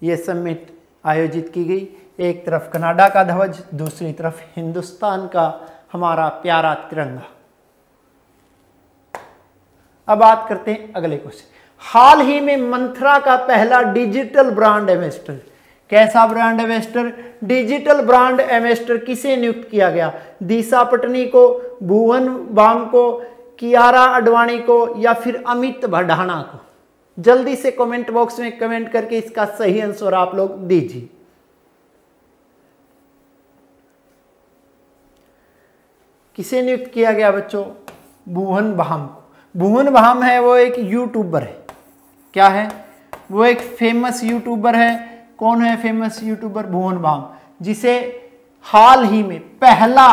यह समिट आयोजित की गई। एक तरफ कनाडा का ध्वज, दूसरी तरफ हिंदुस्तान का हमारा प्यारा तिरंगा। अब बात करते हैं अगले क्वेश्चन। हाल ही में मंत्रा का पहला डिजिटल ब्रांड एम्बेसडर, कैसा brand ambassador? Digital brand ambassador किसे नियुक्त किया गया? दिशा पटनी को, भुवन बाम को, कियारा आडवाणी को या फिर अमित भडाना को? जल्दी से कमेंट बॉक्स में कमेंट करके इसका सही आंसर आप लोग दीजिए। किसे नियुक्त किया गया बच्चों? भुवन बाम को। भुवन बाम है वो एक यूट्यूबर है। क्या है? वो एक फेमस यूट्यूबर है। कौन है फेमस यूट्यूबर? भुवन बाम, जिसे हाल ही में पहला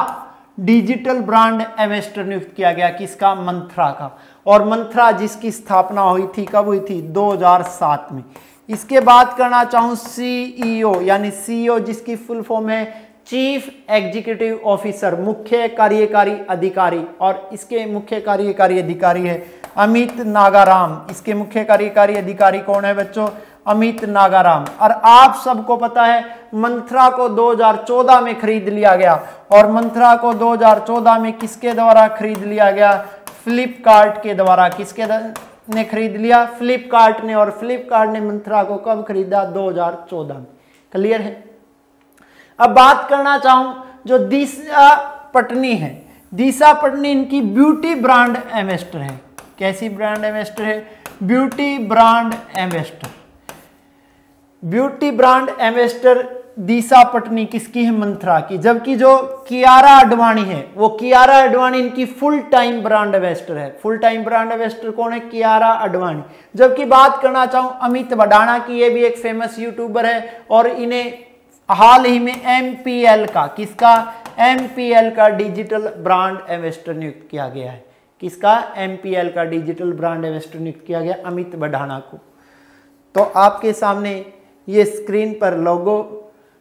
डिजिटल ब्रांड एम्बेसडर नियुक्त किया गया। किसका? मंत्रा का। और मंत्रा जिसकी स्थापना हुई थी, कब हुई थी? 2007 में। इसके बात करना चाहूं सीईओ, यानी सीईओ जिसकी फुल फॉर्म है चीफ एग्जीक्यूटिव ऑफिसर, मुख्य कार्यकारी अधिकारी, और इसके मुख्य कार्यकारी अधिकारी है अमित नागाराम। इसके मुख्य कार्यकारी अधिकारी कौन है बच्चों? अमित नागाराम। और आप सबको पता है मंत्रा को 2014 में खरीद लिया गया, और मंत्रा को 2014 में किसके द्वारा खरीद लिया गया? फ्लिपकार्ट के द्वारा। किसके ने खरीद लिया? फ्लिपकार्ट ने। और फ्लिपकार्ट ने मंत्रा को कब खरीदा? 2014 में। क्लियर है? अब बात करना चाहूं जो दिशा पटनी है, दिशा पटनी इनकी ब्यूटी ब्रांड एम्बेसडर है। कैसी ब्रांड एम्बेसडर है? Beauty brand ambassador. Beauty brand ambassador Disha Patani किसकी है? मंत्रा की। जबकि जो कियारा आडवाणी है, वो कियारा आडवाणी इनकी फुल टाइम ब्रांड एम्बेसडर है। फुल टाइम ब्रांड एम्बेसडर कौन है? कियारा आडवाणी। जबकि बात करना चाहूं अमित भडाना की, ये भी एक फेमस यूट्यूबर है, और इन्हें हाल ही में एमपीएल का, किसका? एमपीएल का डिजिटल ब्रांड एम्बेसडर नियुक्त किया गया है। किसका? एमपीएल का डिजिटल ब्रांड एम्बेसडर नियुक्त किया गया अमित भडाना को। तो आपके सामने ये स्क्रीन पर लोगो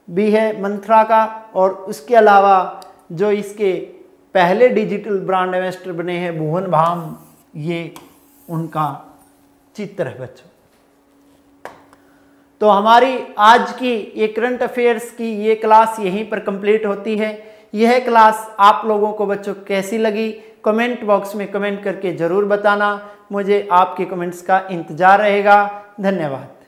भी है मंत्रा का, और उसके अलावा जो इसके पहले डिजिटल ब्रांड एम्बेसडर बने हैं भुवन बाम, ये उनका चित्र है बच्चों। तो हमारी आज की ये करंट अफेयर्स की ये क्लास यहीं पर कंप्लीट होती है। यह क्लास आप लोगों को बच्चों कैसी लगी कमेंट बॉक्स में कमेंट करके ज़रूर बताना। मुझे आपके कमेंट्स का इंतज़ार रहेगा। धन्यवाद।